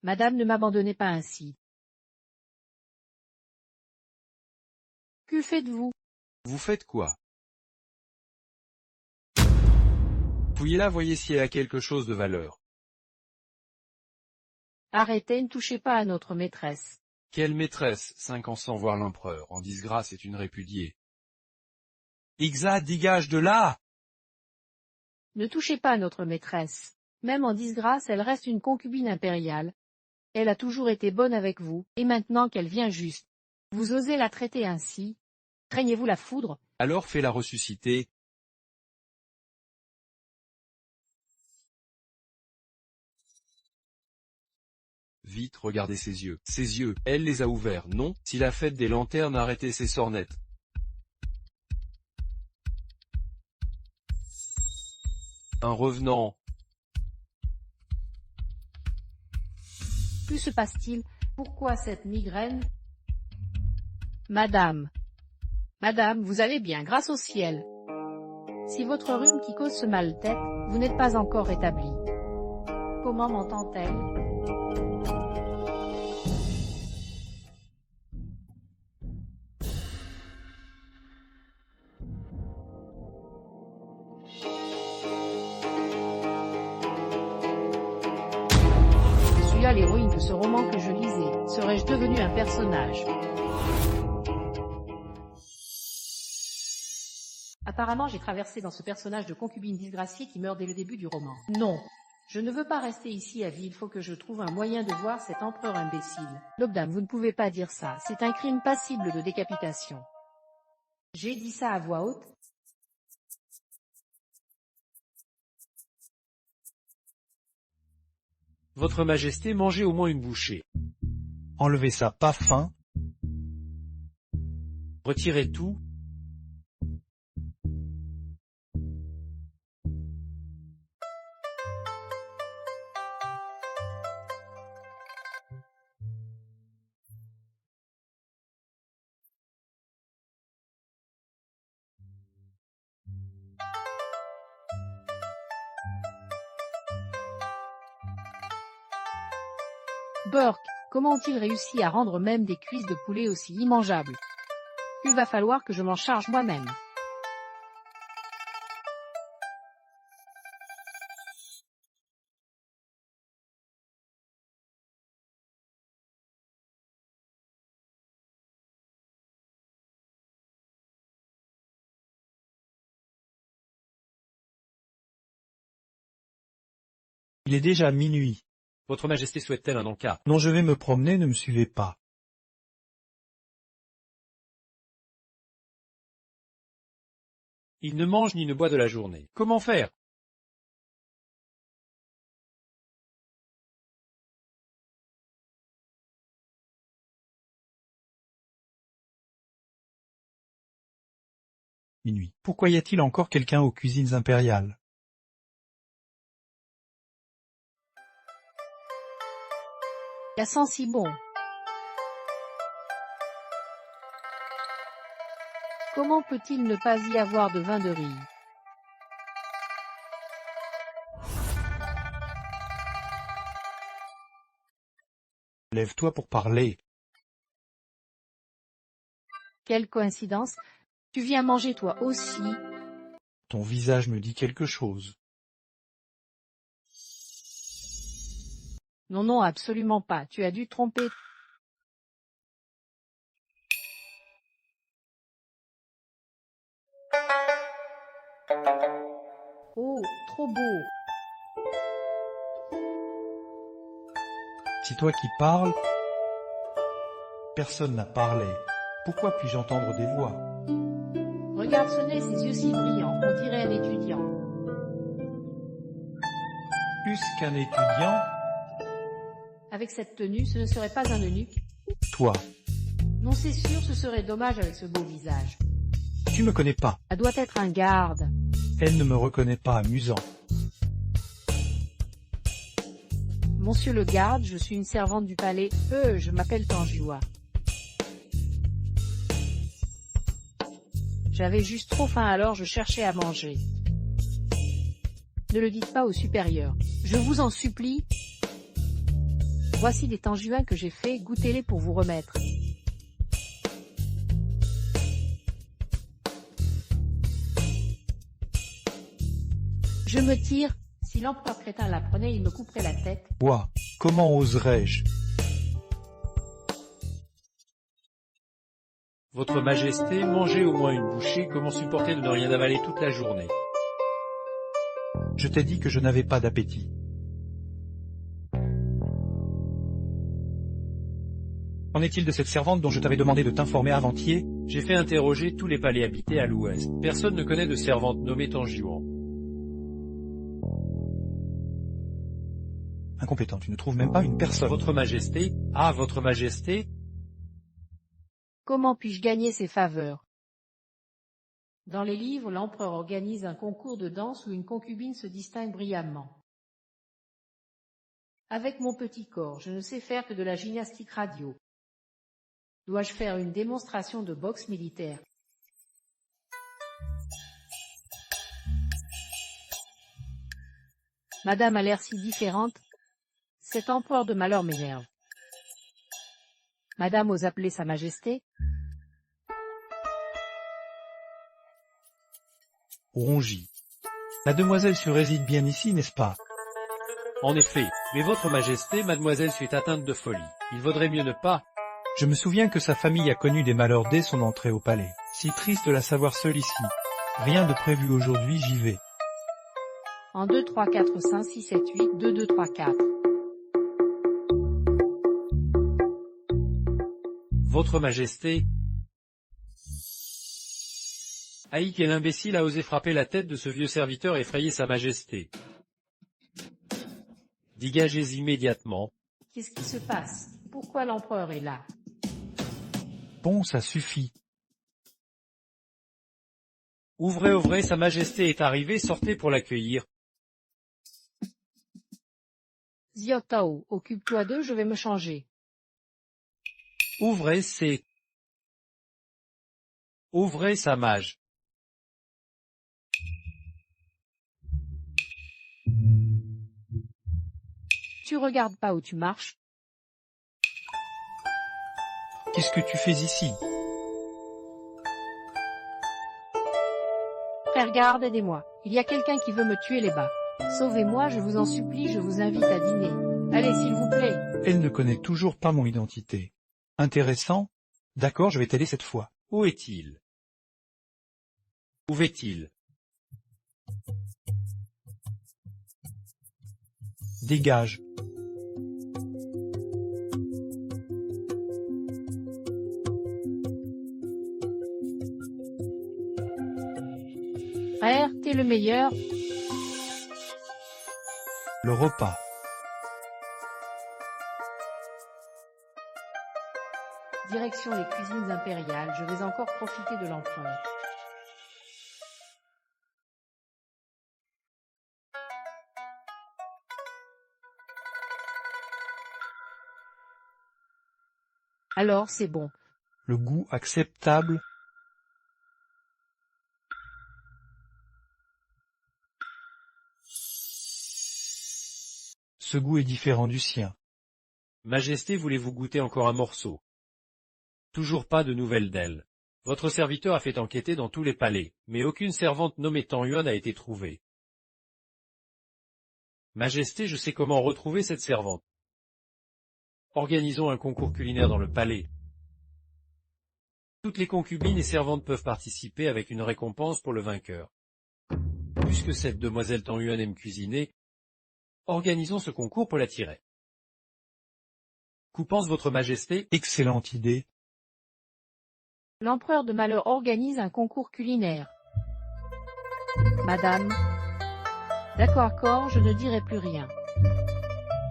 Madame, ne m'abandonnez pas ainsi. Que faites-vous? Vous faites quoi? Fouillez-la, voyez si elle a quelque chose de valeur. Arrêtez, ne touchez pas à notre maîtresse. Quelle maîtresse, 5 ans sans voir l'empereur, en disgrâce est une répudiée. Ixa, dégage de là! Ne touchez pas à notre maîtresse. Même en disgrâce, elle reste une concubine impériale. Elle a toujours été bonne avec vous, et maintenant qu'elle vient juste, vous osez la traiter ainsi? Craignez-vous la foudre? Alors fais-la ressusciter. Vite, regardez ses yeux. Ses yeux, elle les a ouverts, non? Si la fête des lanternes arrêtait ses sornettes. Un revenant. Que se passe-t-il? Pourquoi cette migraine? Madame. Madame, vous allez bien, grâce au ciel. Si votre rhume qui cause ce mal-tête, vous n'êtes pas encore rétabli. Comment m'entend-elle? Suis-je l'héroïne de ce roman que je lisais? Serais-je devenue un personnage? Apparemment, j'ai traversé dans ce personnage de concubine disgraciée qui meurt dès le début du roman. Non, je ne veux pas rester ici à vie, il faut que je trouve un moyen de voir cet empereur imbécile. Lobdam, vous ne pouvez pas dire ça, c'est un crime passible de décapitation. J'ai dit ça à voix haute. Votre Majesté, mangez au moins une bouchée. Enlevez ça, pas faim. Retirez tout. Burke, comment ont-ils réussi à rendre même des cuisses de poulet aussi immangeables? Il va falloir que je m'en charge moi-même. Il est déjà minuit. Votre Majesté souhaite-t-elle un encas? Non, je vais me promener, ne me suivez pas. Il ne mange ni ne boit de la journée. Comment faire? Minuit. Pourquoi y a-t-il encore quelqu'un aux cuisines impériales? Ça sent si bon. Comment peut-il ne pas y avoir de vin de riz? Lève-toi pour parler. Quelle coïncidence! Tu viens manger toi aussi? Ton visage me dit quelque chose. Non, non, absolument pas. Tu as dû tromper. Oh, trop beau. C'est toi qui parles? Personne n'a parlé. Pourquoi puis-je entendre des voix? Regarde ce nez, ses yeux si brillants, on dirait un étudiant. Plus qu'un étudiant? Avec cette tenue, ce ne serait pas un eunuque? Toi. Non, c'est sûr, ce serait dommage avec ce beau visage. Tu me connais pas. Ça doit être un garde. Elle ne me reconnaît pas, amusant. Monsieur le garde, je suis une servante du palais. Je m'appelle Tanjua. J'avais juste trop faim alors je cherchais à manger. Ne le dites pas au supérieur. Je vous en supplie. Voici des tanjuins que j'ai faits, goûtez-les pour vous remettre. Je me tire, si l'empereur crétin l'apprenait, il me couperait la tête. Ouah, comment oserais-je? Votre Majesté, mangez au moins une bouchée, comment supporter de ne rien avaler toute la journée? Je t'ai dit que je n'avais pas d'appétit. Qu'en est-il de cette servante dont je t'avais demandé de t'informer avant-hier? J'ai fait interroger tous les palais habités à l'ouest. Personne ne connaît de servante nommée Tanjuan. Incompétent, tu ne trouves même pas une personne. Votre Majesté? Ah, Votre Majesté? Comment puis-je gagner ses faveurs? Dans les livres, l'empereur organise un concours de danse où une concubine se distingue brillamment. Avec mon petit corps, je ne sais faire que de la gymnastique radio. Dois-je faire une démonstration de boxe militaire? Madame a l'air si différente. Cet empereur de malheur m'énerve. Madame ose appeler sa majesté? Rongi. La demoiselle se réside bien ici, n'est-ce pas? En effet, mais Votre Majesté, mademoiselle fut atteinte de folie. Il vaudrait mieux ne pas... Je me souviens que sa famille a connu des malheurs dès son entrée au palais. Si triste de la savoir seule ici. Rien de prévu aujourd'hui, j'y vais. En 2, 3, 4, 5, 6, 7, 8, 2, 2, 3, 4. Votre Majesté... Aïe, quel imbécile a osé frapper la tête de ce vieux serviteur et effrayer sa Majesté. Dégagez immédiatement. Qu'est-ce qui se passe? Pourquoi l'empereur est là? Bon, ça suffit. Ouvrez, ouvrez, sa Majesté est arrivée, sortez pour l'accueillir. Xiao, occupe-toi d'eux, je vais me changer. Ouvrez, c'est... Ouvrez, sa mage. Tu regardes pas où tu marches? Qu'est-ce que tu fais ici? Frère garde, aidez-moi. Il y a quelqu'un qui veut me tuer les bas. Sauvez-moi, je vous en supplie, je vous invite à dîner. Allez, s'il vous plaît. Elle ne connaît toujours pas mon identité. Intéressant? D'accord, je vais t'aider cette fois. Où est-il? Où est-il? Dégage. Frère, t'es le meilleur. Le repas. Direction les cuisines impériales, je vais encore profiter de l'empereur. Alors c'est bon. Le goût acceptable. Ce goût est différent du sien. Majesté, voulez-vous goûter encore un morceau? Toujours pas de nouvelles d'elle. Votre serviteur a fait enquêter dans tous les palais, mais aucune servante nommée Tangyuan n'a été trouvée. Majesté, je sais comment retrouver cette servante. Organisons un concours culinaire dans le palais. Toutes les concubines et servantes peuvent participer avec une récompense pour le vainqueur. Puisque cette demoiselle Tangyuan aime cuisiner, organisons ce concours pour l'attirer. Qu'en pense votre Majesté? Excellente idée. L'empereur de Malheur organise un concours culinaire. Madame. D'accord, je ne dirai plus rien.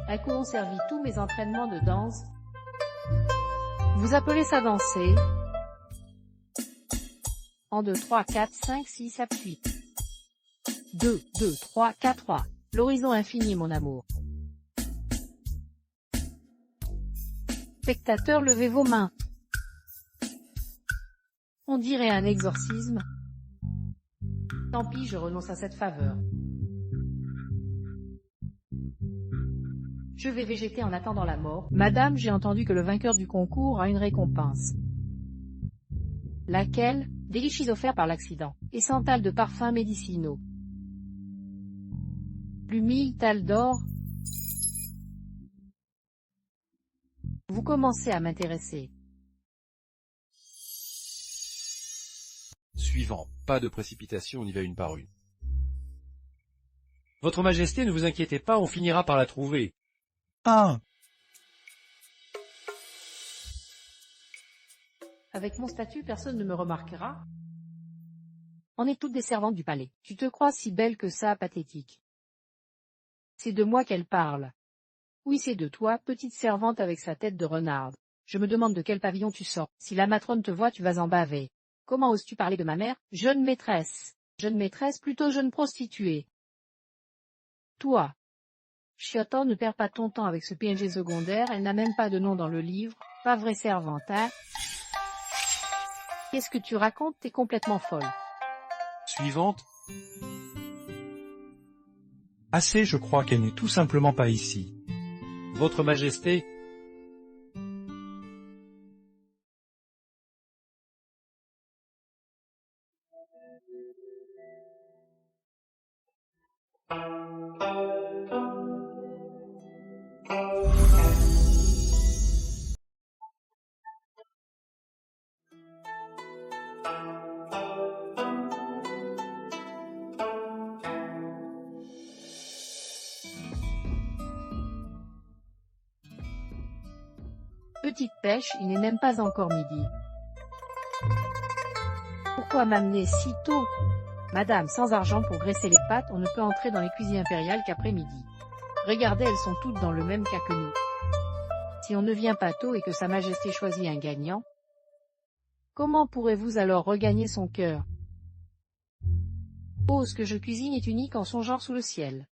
Un coup on servit tous mes entraînements de danse. Vous appelez ça danser? En 2, 3, 4, 5, 6, 7, 8. 2, 2, 3, 4, 3. L'horizon infini, mon amour. Spectateurs, levez vos mains. On dirait un exorcisme. Tant pis, je renonce à cette faveur. Je vais végéter en attendant la mort. Madame, j'ai entendu que le vainqueur du concours a une récompense. Laquelle? Des lichis offerts par l'accident. Et 100 thalles de parfums médicinaux. Plus 1000 thalles d'or. Vous commencez à m'intéresser. Suivant. Pas de précipitation, on y va une par une. Votre Majesté, ne vous inquiétez pas, on finira par la trouver. 1, Avec mon statut, personne ne me remarquera. On est toutes des servantes du palais. Tu te crois si belle que ça, pathétique. C'est de moi qu'elle parle. Oui, c'est de toi, petite servante avec sa tête de renarde. Je me demande de quel pavillon tu sors. Si la matrone te voit, tu vas en baver. Comment oses-tu parler de ma mère? Jeune maîtresse. Jeune maîtresse, plutôt jeune prostituée. Toi. Chiotan, ne perds pas ton temps avec ce PNG secondaire, elle n'a même pas de nom dans le livre. Pas vraie servante, hein? Qu'est-ce que tu racontes? T'es complètement folle. Suivante. assez, je crois qu'elle n'est tout simplement pas ici. Votre Majesté, Petite pêche, il n'est même pas encore midi. Pourquoi m'amener si tôt? Madame, sans argent pour graisser les pâtes, on ne peut entrer dans les cuisines impériales qu'après midi. Regardez, elles sont toutes dans le même cas que nous. Si on ne vient pas tôt et que Sa Majesté choisit un gagnant, comment pourrez-vous alors regagner son cœur? Oh, ce que je cuisine est unique en son genre sous le ciel.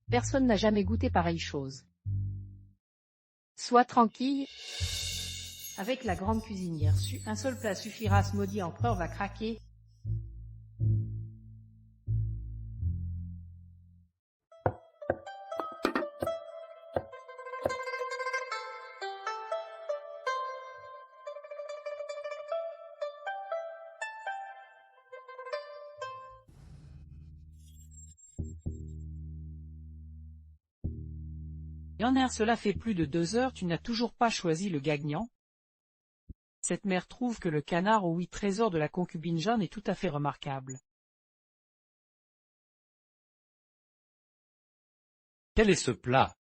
Personne n'a jamais goûté pareille chose. Sois tranquille. Avec la grande cuisinière, un seul plat suffira, ce maudit empereur va craquer. Yonner, cela fait plus de 2 heures, tu n'as toujours pas choisi le gagnant? Cette mère trouve que le canard aux 8 trésors de la concubine jaune est tout à fait remarquable. quel est ce plat?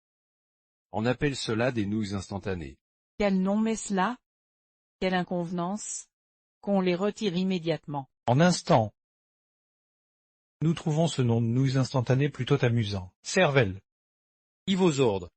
On appelle cela des nouilles instantanées. Quel nom met cela? Quelle inconvenance? Qu'on les retire immédiatement. En instant. Nous trouvons ce nom de nouilles instantanées plutôt amusant. Cervelle. Y vos ordres.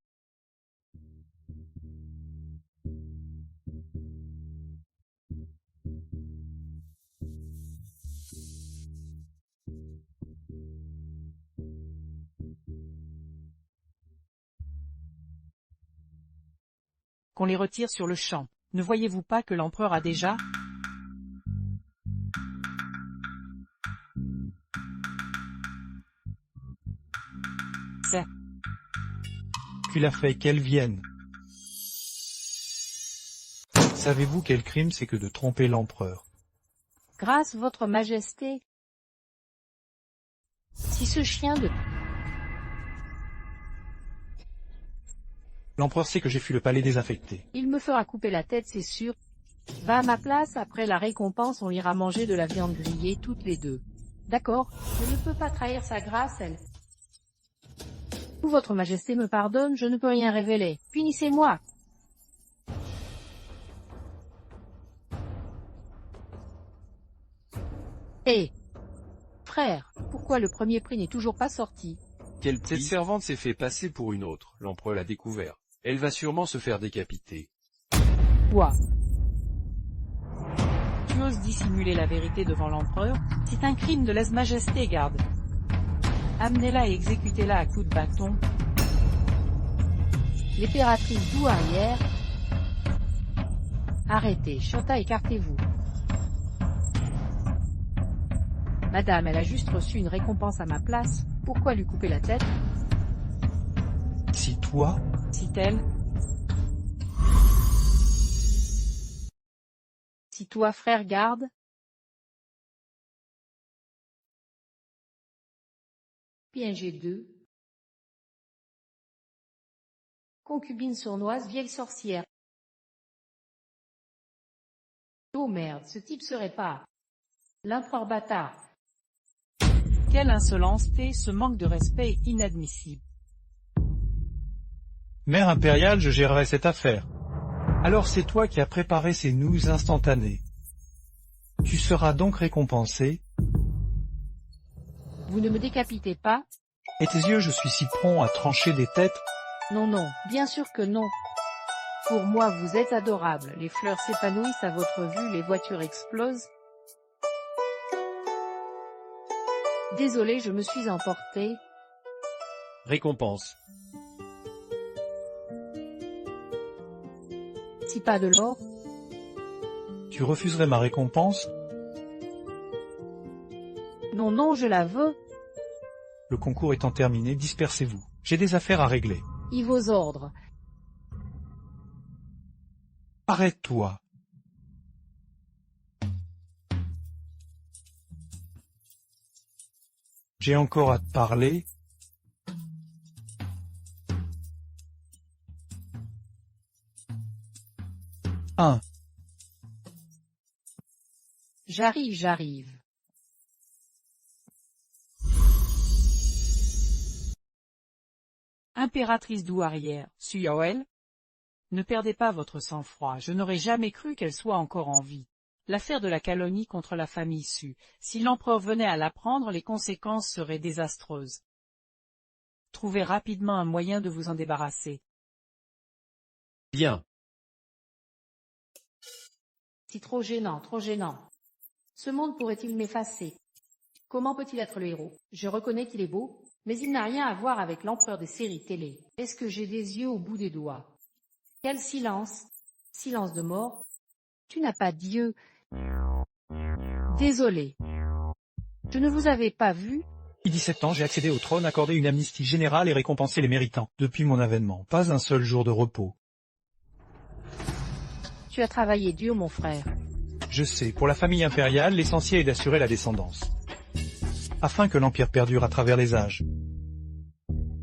Qu'on les retire sur le champ. Ne voyez-vous pas que l'empereur a déjà? C'est. Qu'il a fait qu'elles viennent. Savez-vous quel crime c'est que de tromper l'empereur? Grâce, votre Majesté. Si ce chien de... L'empereur sait que j'ai fui le palais désaffecté. Il me fera couper la tête, c'est sûr. Va à ma place, après la récompense, on ira manger de la viande grillée toutes les deux. D'accord, je ne peux pas trahir sa grâce, elle. Ou votre Majesté me pardonne, je ne peux rien révéler. Punissez-moi. Hé, frère, pourquoi le premier prix n'est toujours pas sorti? Cette servante s'est fait passer pour une autre, l'empereur l'a découvert. Elle va sûrement se faire décapiter. Quoi? Tu oses dissimuler la vérité devant l'empereur? C'est un crime de lèse-majesté, garde. Amenez-la et exécutez-la à coups de bâton. L'impératrice douairière. Arrêtez, Chota, écartez-vous. Madame, elle a juste reçu une récompense à ma place, pourquoi lui couper la tête? Si toi, cite-t-elle. Si toi frère garde. Piégé 2. Concubine sournoise, vieille sorcière. Oh merde, ce type serait pas l'empereur bâtard. Quelle insolence, ce manque de respect est inadmissible. mère impériale, je gérerai cette affaire. Alors c'est toi qui as préparé ces nouilles instantanées. Tu seras donc récompensé. Vous ne me décapitez pas? Et tes yeux, je suis si prompt à trancher des têtes. Non, non, bien sûr que non. Pour moi vous êtes adorable, les fleurs s'épanouissent à votre vue, les voitures explosent. Désolé, je me suis emporté. Récompense. Si pas de l'or? Tu refuserais ma récompense? Non, non, je la veux. Le concours étant terminé, dispersez-vous. J'ai des affaires à régler. Y vos ordres. Arrête-toi. J'ai encore à te parler. Un. J'arrive, j'arrive. Impératrice douairière, Suyoel? Ne perdez pas votre sang-froid, je n'aurais jamais cru qu'elle soit encore en vie. L'affaire de la calomnie contre la famille Su, si l'empereur venait à l'apprendre, les conséquences seraient désastreuses. Trouvez rapidement un moyen de vous en débarrasser. Bien. C'est trop gênant, trop gênant. Ce monde pourrait-il m'effacer? Comment peut-il être le héros? Je reconnais qu'il est beau, mais il n'a rien à voir avec l'empereur des séries télé. Est-ce que j'ai des yeux au bout des doigts? Quel silence! Silence de mort. Tu n'as pas d'yeux. Désolé. Je ne vous avais pas vu. Il 17 ans, j'ai accédé au trône, accordé une amnistie générale et récompensé les méritants. Depuis mon avènement, pas un seul jour de repos. Tu as travaillé dur, mon frère. Je sais, pour la famille impériale, l'essentiel est d'assurer la descendance, afin que l'Empire perdure à travers les âges.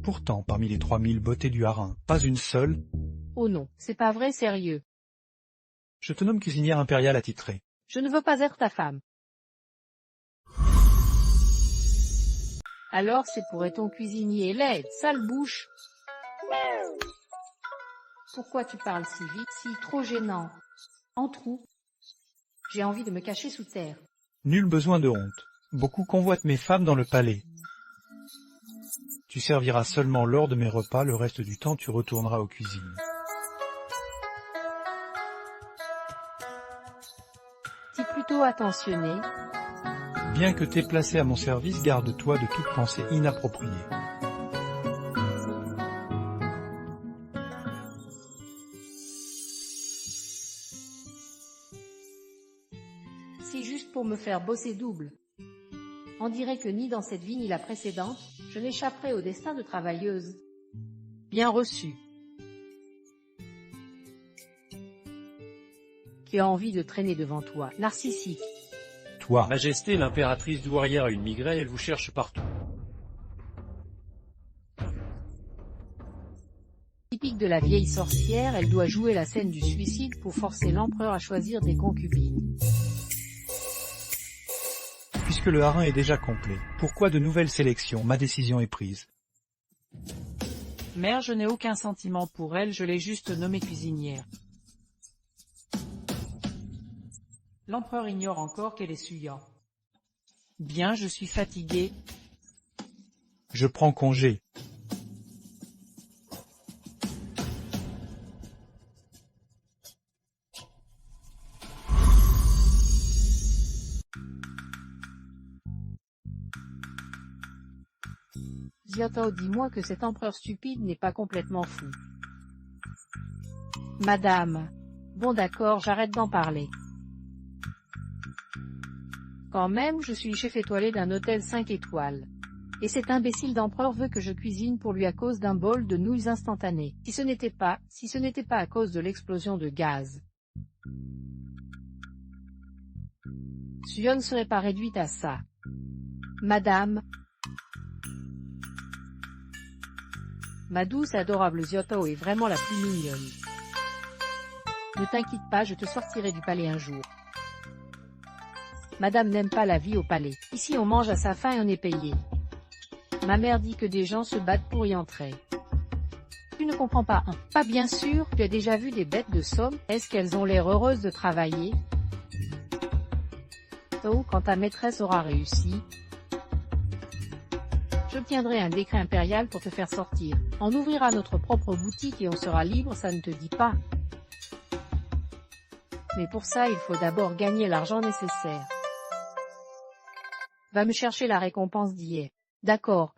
Pourtant, parmi les 3000 beautés du harem, pas une seule. Oh non, c'est pas vrai, sérieux. Je te nomme cuisinière impériale attitrée. Je ne veux pas être ta femme. Alors c'est pour être ton cuisinier laid, sale bouche. Pourquoi tu parles si vite, si trop gênant? En trou. J'ai envie de me cacher sous terre. Nul besoin de honte. Beaucoup convoitent mes femmes dans le palais. Tu serviras seulement lors de mes repas, le reste du temps tu retourneras aux cuisines. Si plutôt attentionné. Bien que t'aies placé à mon service, garde-toi de toute pensée inappropriée. C'est juste pour me faire bosser double. On dirait que ni dans cette vie ni la précédente, je n'échapperai au destin de travailleuse. Bien reçu. Qui a envie de traîner devant toi, narcissique. Toi, Majesté, l'impératrice douairière a une migraine, elle vous cherche partout. Typique de la vieille sorcière, elle doit jouer la scène du suicide pour forcer l'empereur à choisir des concubines. puisque le harem est déjà complet, pourquoi de nouvelles sélections? Ma décision est prise. Mère, je n'ai aucun sentiment pour elle, je l'ai juste nommée cuisinière. L'empereur ignore encore qu'elle est Suya. Bien, je suis fatigué. Je prends congé. Ziotao, dis-moi que cet empereur stupide n'est pas complètement fou. Madame. Bon d'accord, j'arrête d'en parler. Quand même, je suis chef étoilé d'un hôtel 5 étoiles. Et cet imbécile d'empereur veut que je cuisine pour lui à cause d'un bol de nouilles instantanées. Si ce n'était pas à cause de l'explosion de gaz. Suyeon ne serait pas réduite à ça. Madame. Ma douce et adorable Zioto est vraiment la plus mignonne. Ne t'inquiète pas, je te sortirai du palais un jour. Madame n'aime pas la vie au palais. Ici on mange à sa faim et on est payé. Ma mère dit que des gens se battent pour y entrer. Tu ne comprends pas, hein? Pas bien sûr, tu as déjà vu des bêtes de somme? Est-ce qu'elles ont l'air heureuses de travailler? Oh, quand ta maîtresse aura réussi, j'obtiendrai un décret impérial pour te faire sortir. On ouvrira notre propre boutique et on sera libre, ça ne te dit pas. Mais pour ça, il faut d'abord gagner l'argent nécessaire. Va me chercher la récompense d'hier. D'accord.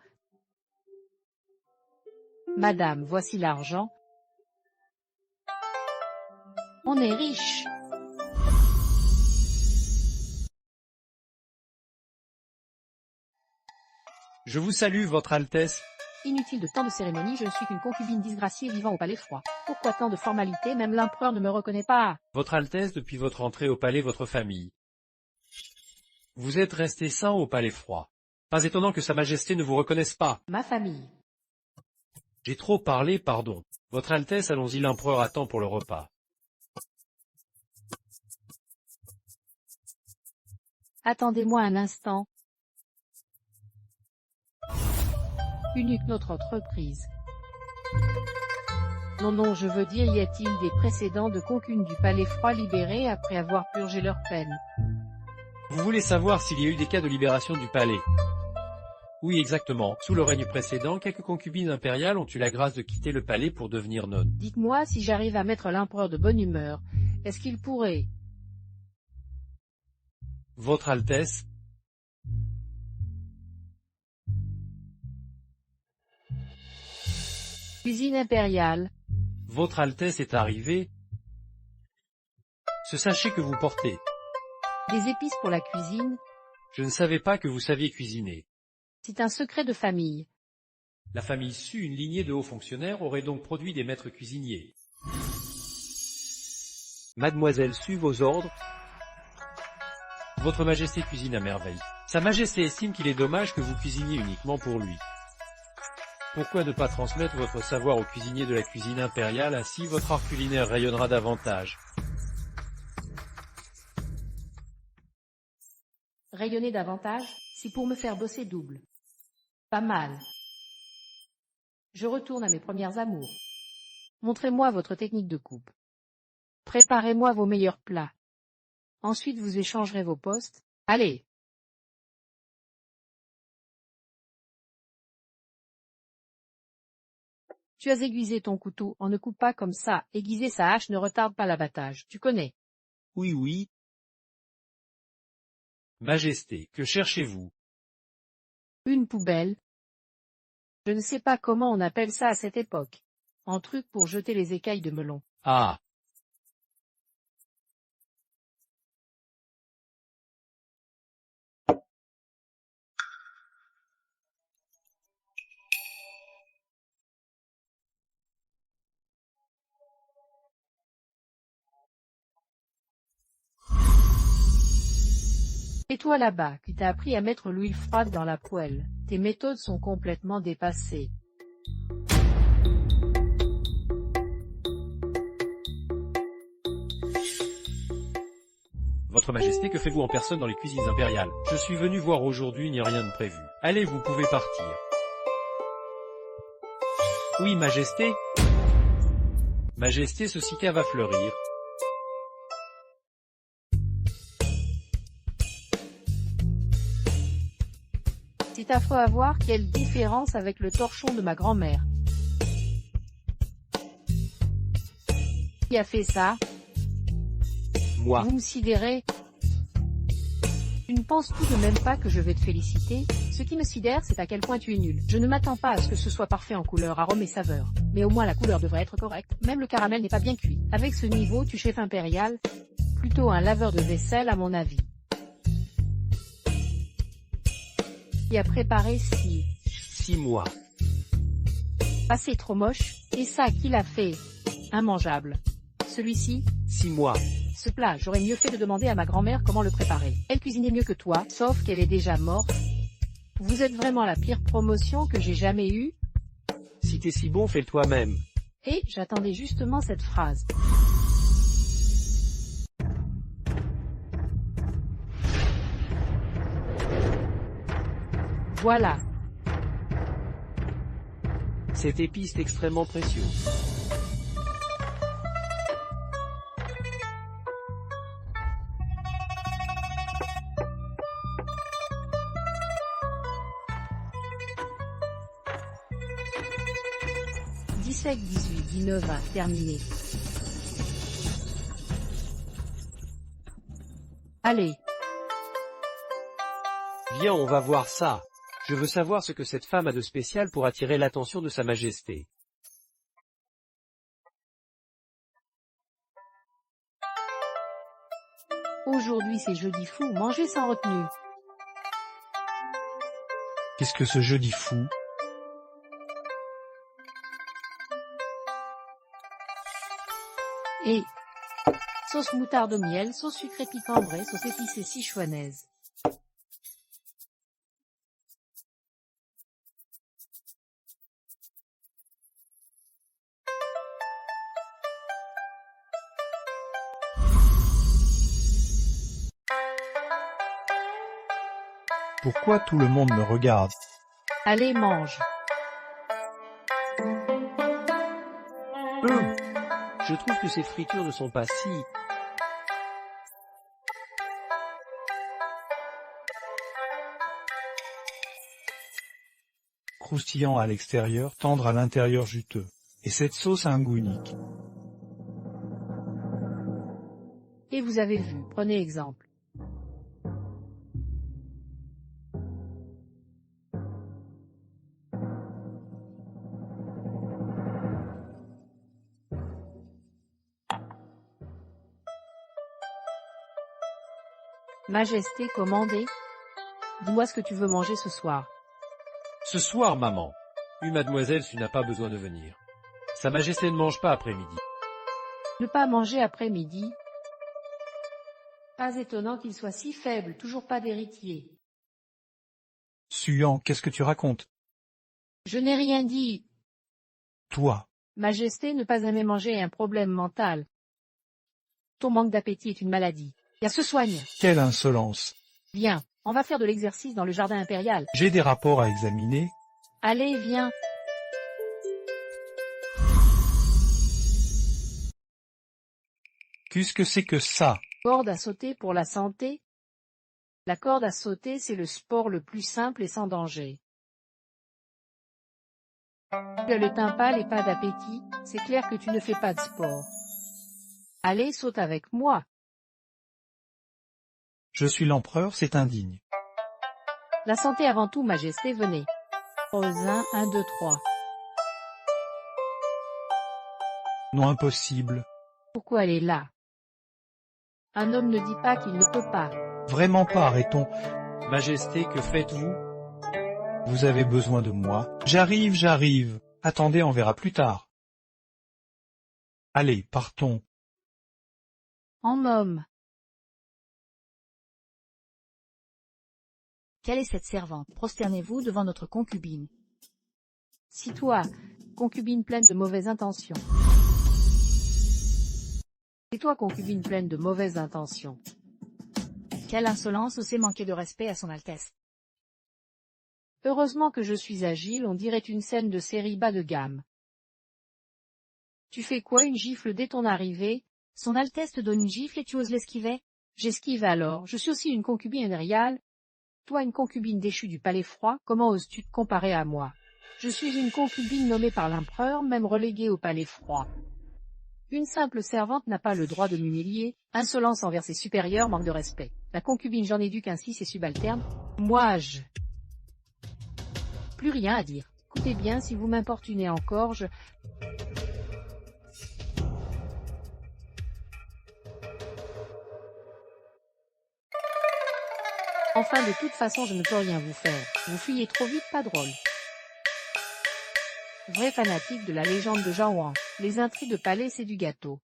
Madame, voici l'argent. On est riche. Je vous salue, Votre Altesse. Inutile de tant de cérémonies, je ne suis qu'une concubine disgraciée vivant au palais froid. Pourquoi tant de formalités, même l'empereur ne me reconnaît pas? Votre Altesse, depuis votre entrée au palais, votre famille. Vous êtes resté sain au palais froid. Pas étonnant que Sa Majesté ne vous reconnaisse pas. Ma famille. J'ai trop parlé, pardon. Votre Altesse, allons-y, l'empereur attend pour le repas. Attendez-moi un instant. Unique notre entreprise. Non, je veux dire, y a-t-il des précédents de concubines du palais froid libérées après avoir purgé leur peine? Vous voulez savoir s'il y a eu des cas de libération du palais? Oui, exactement. Sous le règne précédent, quelques concubines impériales ont eu la grâce de quitter le palais pour devenir nonnes. Dites-moi si j'arrive à mettre l'empereur de bonne humeur, est-ce qu'il pourrait? Votre Altesse. Cuisine impériale. Votre Altesse est arrivée. Ce sachet que vous portez. Des épices pour la cuisine. Je ne savais pas que vous saviez cuisiner. C'est un secret de famille. La famille Su, une lignée de hauts fonctionnaires, aurait donc produit des maîtres cuisiniers. Mademoiselle Su, vos ordres. Votre Majesté cuisine à merveille. Sa Majesté estime qu'il est dommage que vous cuisiniez uniquement pour lui. Pourquoi ne pas transmettre votre savoir aux cuisiniers de la cuisine impériale, ainsi votre art culinaire rayonnera davantage. Rayonner davantage, c'est pour me faire bosser double. Pas mal. Je retourne à mes premières amours. Montrez-moi votre technique de coupe. Préparez-moi vos meilleurs plats. Ensuite vous échangerez vos postes. Allez! Tu as aiguisé ton couteau, on ne coupe pas comme ça, aiguiser sa hache ne retarde pas l'abattage, tu connais. Oui. Majesté, que cherchez-vous? Une poubelle. Je ne sais pas comment on appelle ça à cette époque. Un truc pour jeter les écailles de melon. Ah! Et toi là-bas, qui t'as appris à mettre l'huile froide dans la poêle, tes méthodes sont complètement dépassées. Votre Majesté, que faites-vous en personne dans les cuisines impériales? Je suis venu voir aujourd'hui, il n'y a rien de prévu. Allez, vous pouvez partir. Oui, Majesté. Majesté, ce Sika va fleurir. C'est affreux à voir, quelle différence avec le torchon de ma grand-mère. Qui a fait ça? Moi. Vous me sidérez? Tu ne penses tout de même pas que je vais te féliciter? Ce qui me sidère, c'est à quel point tu es nul. Je ne m'attends pas à ce que ce soit parfait en couleur, arôme et saveur. Mais au moins la couleur devrait être correcte. Même le caramel n'est pas bien cuit. Avec ce niveau, tu chef impérial? Plutôt un laveur de vaisselle à mon avis. Qui a préparé si? 6 mois. Ah, c'est trop moche. Et ça, qui l'a fait? Immangeable. Celui-ci? 6 mois. Ce plat, j'aurais mieux fait de demander à ma grand-mère comment le préparer. Elle cuisinait mieux que toi, sauf qu'elle est déjà morte. Vous êtes vraiment la pire promotion que j'ai jamais eue. Si t'es si bon, fais-le toi-même. Et j'attendais justement cette phrase. Voilà. Cette épice est extrêmement précieuse. « 17, 18, 19, 20, terminé. Allez, Viens, on va voir ça. Je veux savoir ce que cette femme a de spécial pour attirer l'attention de Sa Majesté. aujourd'hui c'est jeudi fou, mangez sans retenue. Qu'est-ce que ce jeudi fou? Et sauce moutarde au miel, sauce sucrée piquant ambrée, sauce épicée sichuanaise. Pourquoi tout le monde me regarde? Allez, mange. Je trouve que ces fritures ne sont pas si... Croustillant à l'extérieur, tendre à l'intérieur juteux. Et cette sauce a un goût unique. Et vous avez vu, prenez exemple. Majesté, commandez. Dis-moi ce que tu veux manger ce soir. Ce soir, maman. Oui, mademoiselle, tu n'as pas besoin de venir. Sa Majesté ne mange pas après-midi. Ne pas manger après-midi. Pas étonnant qu'il soit si faible, toujours pas d'héritier. Suant, qu'est-ce que tu racontes? Je n'ai rien dit. Toi, Majesté, ne pas aimer manger est un problème mental. Ton manque d'appétit est une maladie. Bien, se soigne. quelle insolence! Viens, on va faire de l'exercice dans le jardin impérial. J'ai des rapports à examiner. Allez, viens. Qu'est-ce que c'est que ça? Corde à sauter pour la santé. La corde à sauter, c'est le sport le plus simple et sans danger. Tu as le teint pâle et pas d'appétit, c'est clair que tu ne fais pas de sport. Allez, saute avec moi. Je suis l'empereur, c'est indigne. La santé avant tout, Majesté, venez. Pose 1, 2, 3. Non, impossible. Pourquoi elle est là? Un homme ne dit pas qu'il ne peut pas. Vraiment pas, arrêtons. Majesté, que faites-vous? Vous avez besoin de moi. J'arrive, j'arrive. Attendez, on verra plus tard. Allez, partons. En homme. Quelle est cette servante? Prosternez-vous devant notre concubine. Si toi, concubine pleine de mauvaises intentions. C'est toi, concubine pleine de mauvaises intentions. Quelle insolence oser manquer de respect à son Altesse. Heureusement que je suis agile, on dirait une scène de série bas de gamme. Tu fais quoi, une gifle dès ton arrivée? Son Altesse te donne une gifle et tu oses l'esquiver? J'esquive alors, je suis aussi une concubine impériale. Toi, une concubine déchue du palais froid, comment oses-tu te comparer à moi? Je suis une concubine nommée par l'empereur, même reléguée au palais froid. Une simple servante n'a pas le droit de m'humilier, insolence envers ses supérieurs, manque de respect. La concubine j'en éduque ainsi ses subalternes. Moi je... Plus rien à dire. Écoutez bien, si vous m'importunez encore, je... Enfin, de toute façon, je ne peux rien vous faire. Vous fuyez trop vite, pas drôle. Vrai fanatique de la légende de Jean Wang. Les intrigues de palais, c'est du gâteau.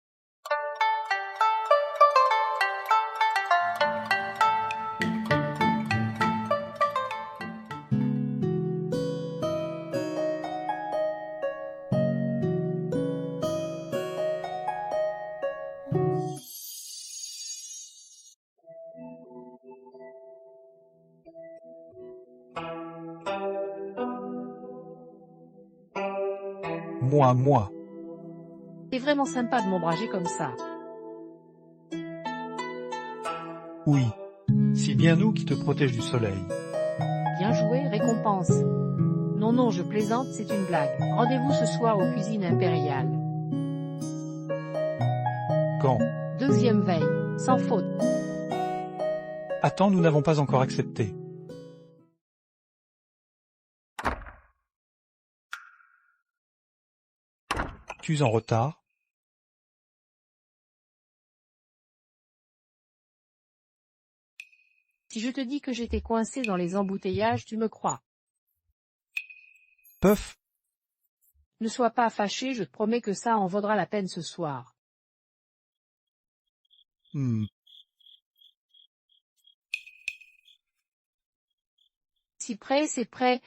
Moi. C'est vraiment sympa de m'ombrager comme ça. Oui. C'est bien nous qui te protège du soleil. Bien joué, récompense. Non, je plaisante, c'est une blague. Rendez-vous ce soir aux cuisines impériales. Quand? Deuxième veille, sans faute. Attends, nous n'avons pas encore accepté. Tu es en retard? Si je te dis que j'étais coincé dans les embouteillages, tu me crois. Puff. Ne sois pas fâché, je te promets que ça en vaudra la peine ce soir. Si prêt, c'est prêt.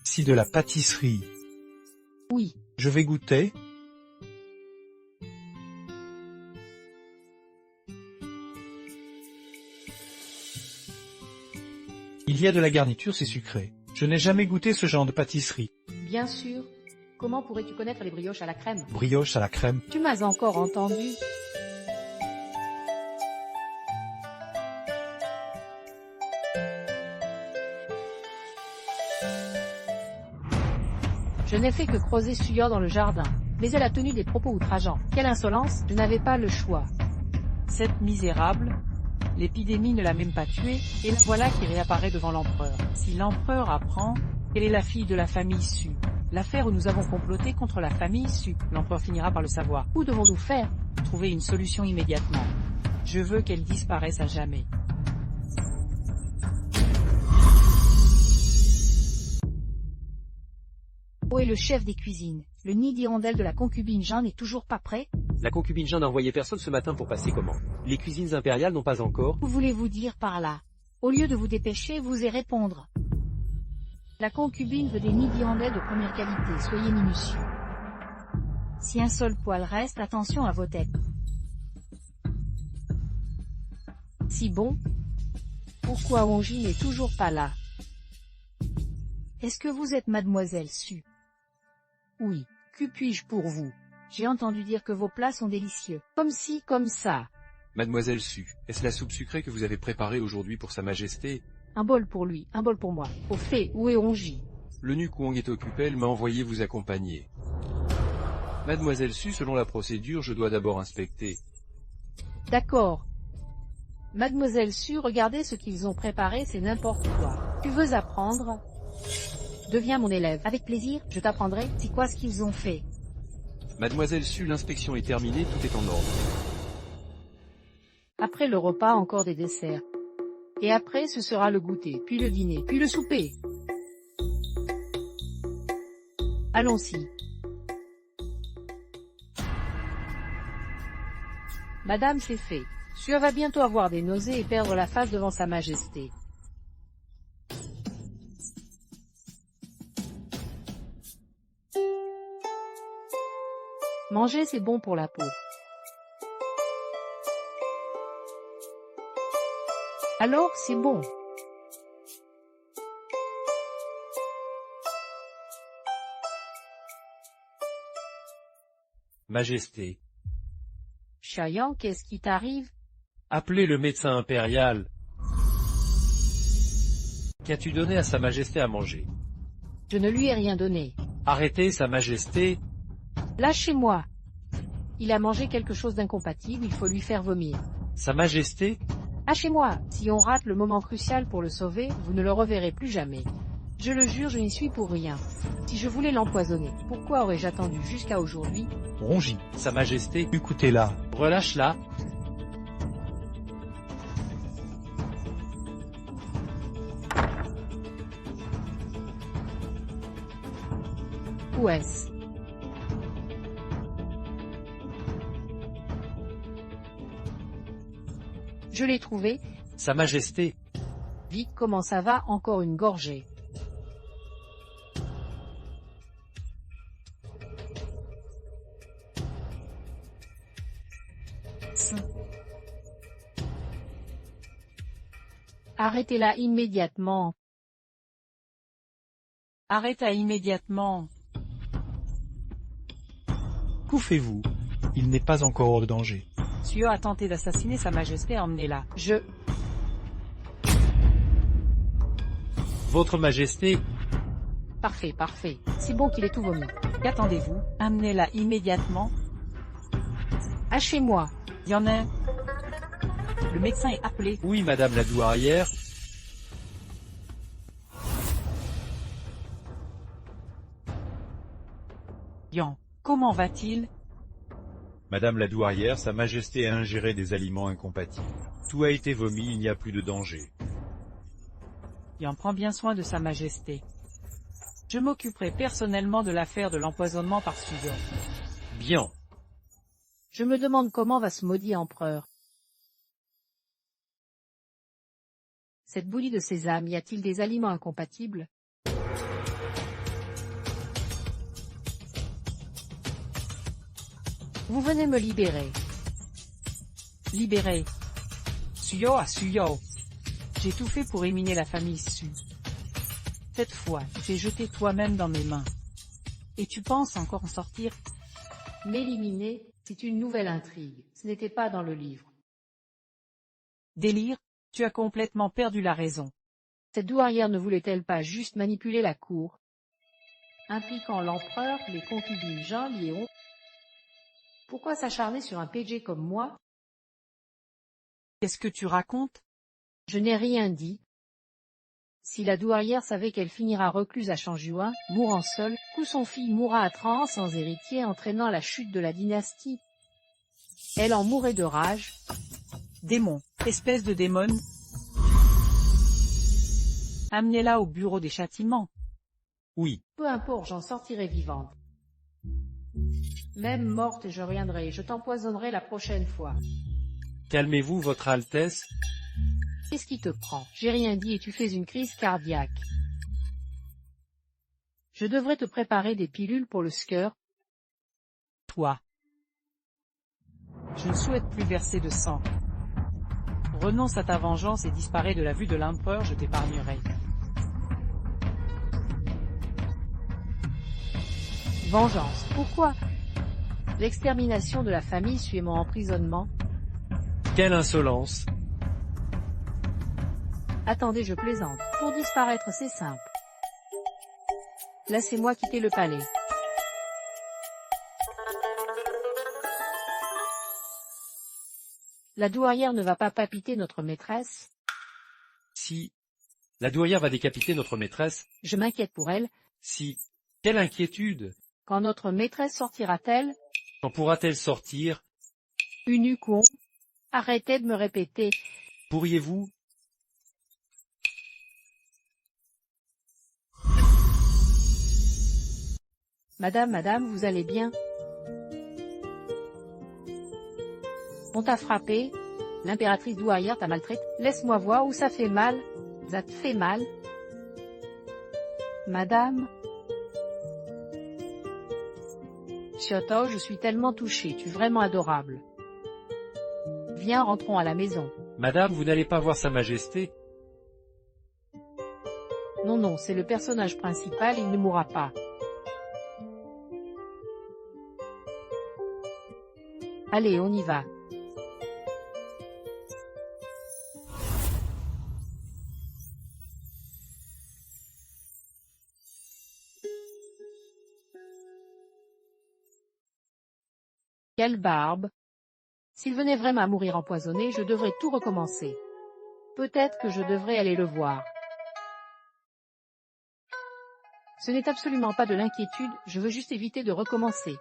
Si de la pâtisserie. Oui. Je vais goûter. Il y a de la garniture, c'est sucré. Je n'ai jamais goûté ce genre de pâtisserie. Bien sûr. Comment pourrais-tu connaître les brioches à la crème? Brioche à la crème. Tu m'as encore entendu? Je n'ai fait que creuser Suyor dans le jardin. Mais elle a tenu des propos outrageants. Quelle insolence! Je n'avais pas le choix. Cette misérable, l'épidémie ne l'a même pas tuée, et la voilà qui réapparaît devant l'empereur. Si l'empereur apprend qu'elle est la fille de la famille Su, l'affaire où nous avons comploté contre la famille Su, l'empereur finira par le savoir. Où devons-nous faire? Trouver une solution immédiatement. Je veux qu'elle disparaisse à jamais. Où est le chef des cuisines? Le nid d'hirondelle de la concubine Jeanne n'est toujours pas prêt? La concubine Jeanne n'a envoyé personne ce matin pour passer commande. Les cuisines impériales n'ont pas encore... Que voulez-vous dire par là? Au lieu de vous dépêcher, vous y répondre. La concubine veut des nids d'hirondelle de première qualité, soyez minutieux. Si un seul poil reste, attention à vos têtes. Si bon? Pourquoi Onji n'est toujours pas là? Est-ce que vous êtes mademoiselle Su? Oui. Que puis-je pour vous? J'ai entendu dire que vos plats sont délicieux. Comme ci, comme ça. Mademoiselle Su, est-ce la soupe sucrée que vous avez préparée aujourd'hui pour Sa Majesté? Un bol pour lui, un bol pour moi. Au fait, où est Onji? L'eunuque Wang est occupé, elle m'a envoyé vous accompagner. Mademoiselle Su, selon la procédure, je dois d'abord inspecter. D'accord. Mademoiselle Su, regardez ce qu'ils ont préparé, c'est n'importe quoi. Tu veux apprendre? Deviens mon élève. Avec plaisir, Je t'apprendrai. c'est quoi ce qu'ils ont fait? Mademoiselle Su, l'inspection est terminée, tout est en ordre. Après le repas, encore des desserts. Et après, ce sera le goûter, puis le dîner, puis le souper. Allons-y. Madame, c'est fait. Su va bientôt avoir des nausées et perdre la face devant Sa Majesté. Manger, c'est bon pour la peau. Alors, c'est bon. Majesté, Chayan, qu'est-ce qui t'arrive? appelez le médecin impérial. Qu'as-tu donné à Sa Majesté à manger? Je ne lui ai rien donné. Arrêtez, Sa Majesté. Lâchez-moi. Il a mangé quelque chose d'incompatible, il faut lui faire vomir. Sa Majesté, Hachez-moi, si on rate le moment crucial pour le sauver, vous ne le reverrez plus jamais. Je le jure, je n'y suis pour rien. Si je voulais l'empoisonner, pourquoi aurais-je attendu jusqu'à aujourd'hui? Rongi. Sa Majesté, Écoutez-la. relâche-la. Où est-ce? Je l'ai trouvé. Sa Majesté, Vic, comment ça va? Encore une gorgée. Arrêtez-la immédiatement. Arrête-la immédiatement. Couffez-vous. Il n'est pas encore hors de danger. Suyo a tenté d'assassiner Sa Majesté, emmenez-la. Votre Majesté, Parfait, parfait. C'est bon qu'il ait tout vomi. Qu'attendez-vous? Amenez-la immédiatement. Hachez-moi. Il y en a. Le médecin est appelé. oui Madame la douairière. Yan, comment va-t-il? Madame la douairière, Sa Majesté a ingéré des aliments incompatibles. Tout a été vomi, il n'y a plus de danger. Yan prend bien soin de Sa Majesté. Je m'occuperai personnellement de l'affaire de l'empoisonnement par Suyo. Bien. Je me demande comment va ce maudit empereur. Cette bouillie de sésame, y a-t-il des aliments incompatibles? Vous venez me libérer. Libéré. Suyo à Suyo. J'ai tout fait pour éliminer la famille Su. Cette fois, tu t'es jeté toi-même dans mes mains. Et tu penses encore en sortir? M'éliminer, c'est une nouvelle intrigue. Ce n'était pas dans le livre. Délire, tu as complètement perdu la raison. Cette douairière ne voulait-elle pas juste manipuler la cour, impliquant l'empereur, les concubines Jean, Léon? Pourquoi s'acharner sur un PJ comme moi? Qu'est-ce que tu racontes? Je n'ai rien dit. Si la douairière savait qu'elle finira recluse à Changjuin, mourant seule, qu'où son fils mourra à 30 ans sans héritier, entraînant la chute de la dynastie, elle en mourrait de rage. Démon, espèce de démon. Amenez-la au bureau des châtiments. Oui. Peu importe, j'en sortirai vivante. Même morte, je reviendrai, je t'empoisonnerai la prochaine fois. Calmez-vous, Votre Altesse. Qu'est-ce qui te prend? J'ai rien dit et tu fais une crise cardiaque. Je devrais te préparer des pilules pour le scœur. Toi. Je ne souhaite plus verser de sang. Renonce à ta vengeance et disparais de la vue de l'empereur, je t'épargnerai. Vengeance, pourquoi? L'extermination de la famille suit mon emprisonnement. Quelle insolence. Attendez, je plaisante. Pour disparaître, c'est simple. Laissez-moi quitter le palais. La douairière ne va pas papiter notre maîtresse? Si la douairière va décapiter notre maîtresse, Je m'inquiète pour elle. si... Quelle inquiétude! Quand notre maîtresse sortira-t-elle? Quand pourra-t-elle sortir? Unucon. Arrêtez de me répéter. Pourriez-vous... Madame, vous allez bien? On t'a frappé? L'impératrice douairière t'a maltraité? Laisse-moi voir où ça fait mal. Ça te fait mal? Madame? Chioto, je suis tellement touchée, tu es vraiment adorable. Viens, rentrons à la maison. Madame, vous n'allez pas voir Sa Majesté? Non, c'est le personnage principal, il ne mourra pas. Allez, on y va. Quelle barbe! S'il venait vraiment à mourir empoisonné, je devrais tout recommencer. Peut-être que je devrais aller le voir. Ce n'est absolument pas de l'inquiétude, je veux juste éviter de recommencer.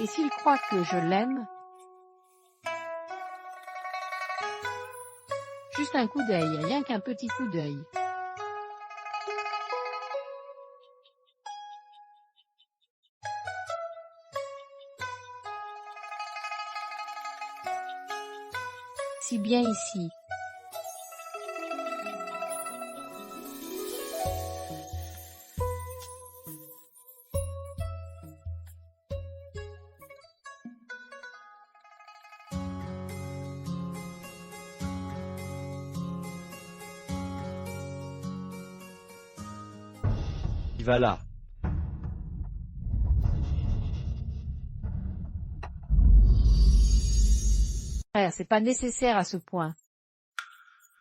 Et s'il croit que je l'aime? Juste un coup d'œil, rien qu'un petit coup d'œil. Si bien ici. Il va là. Frère, c'est pas nécessaire à ce point.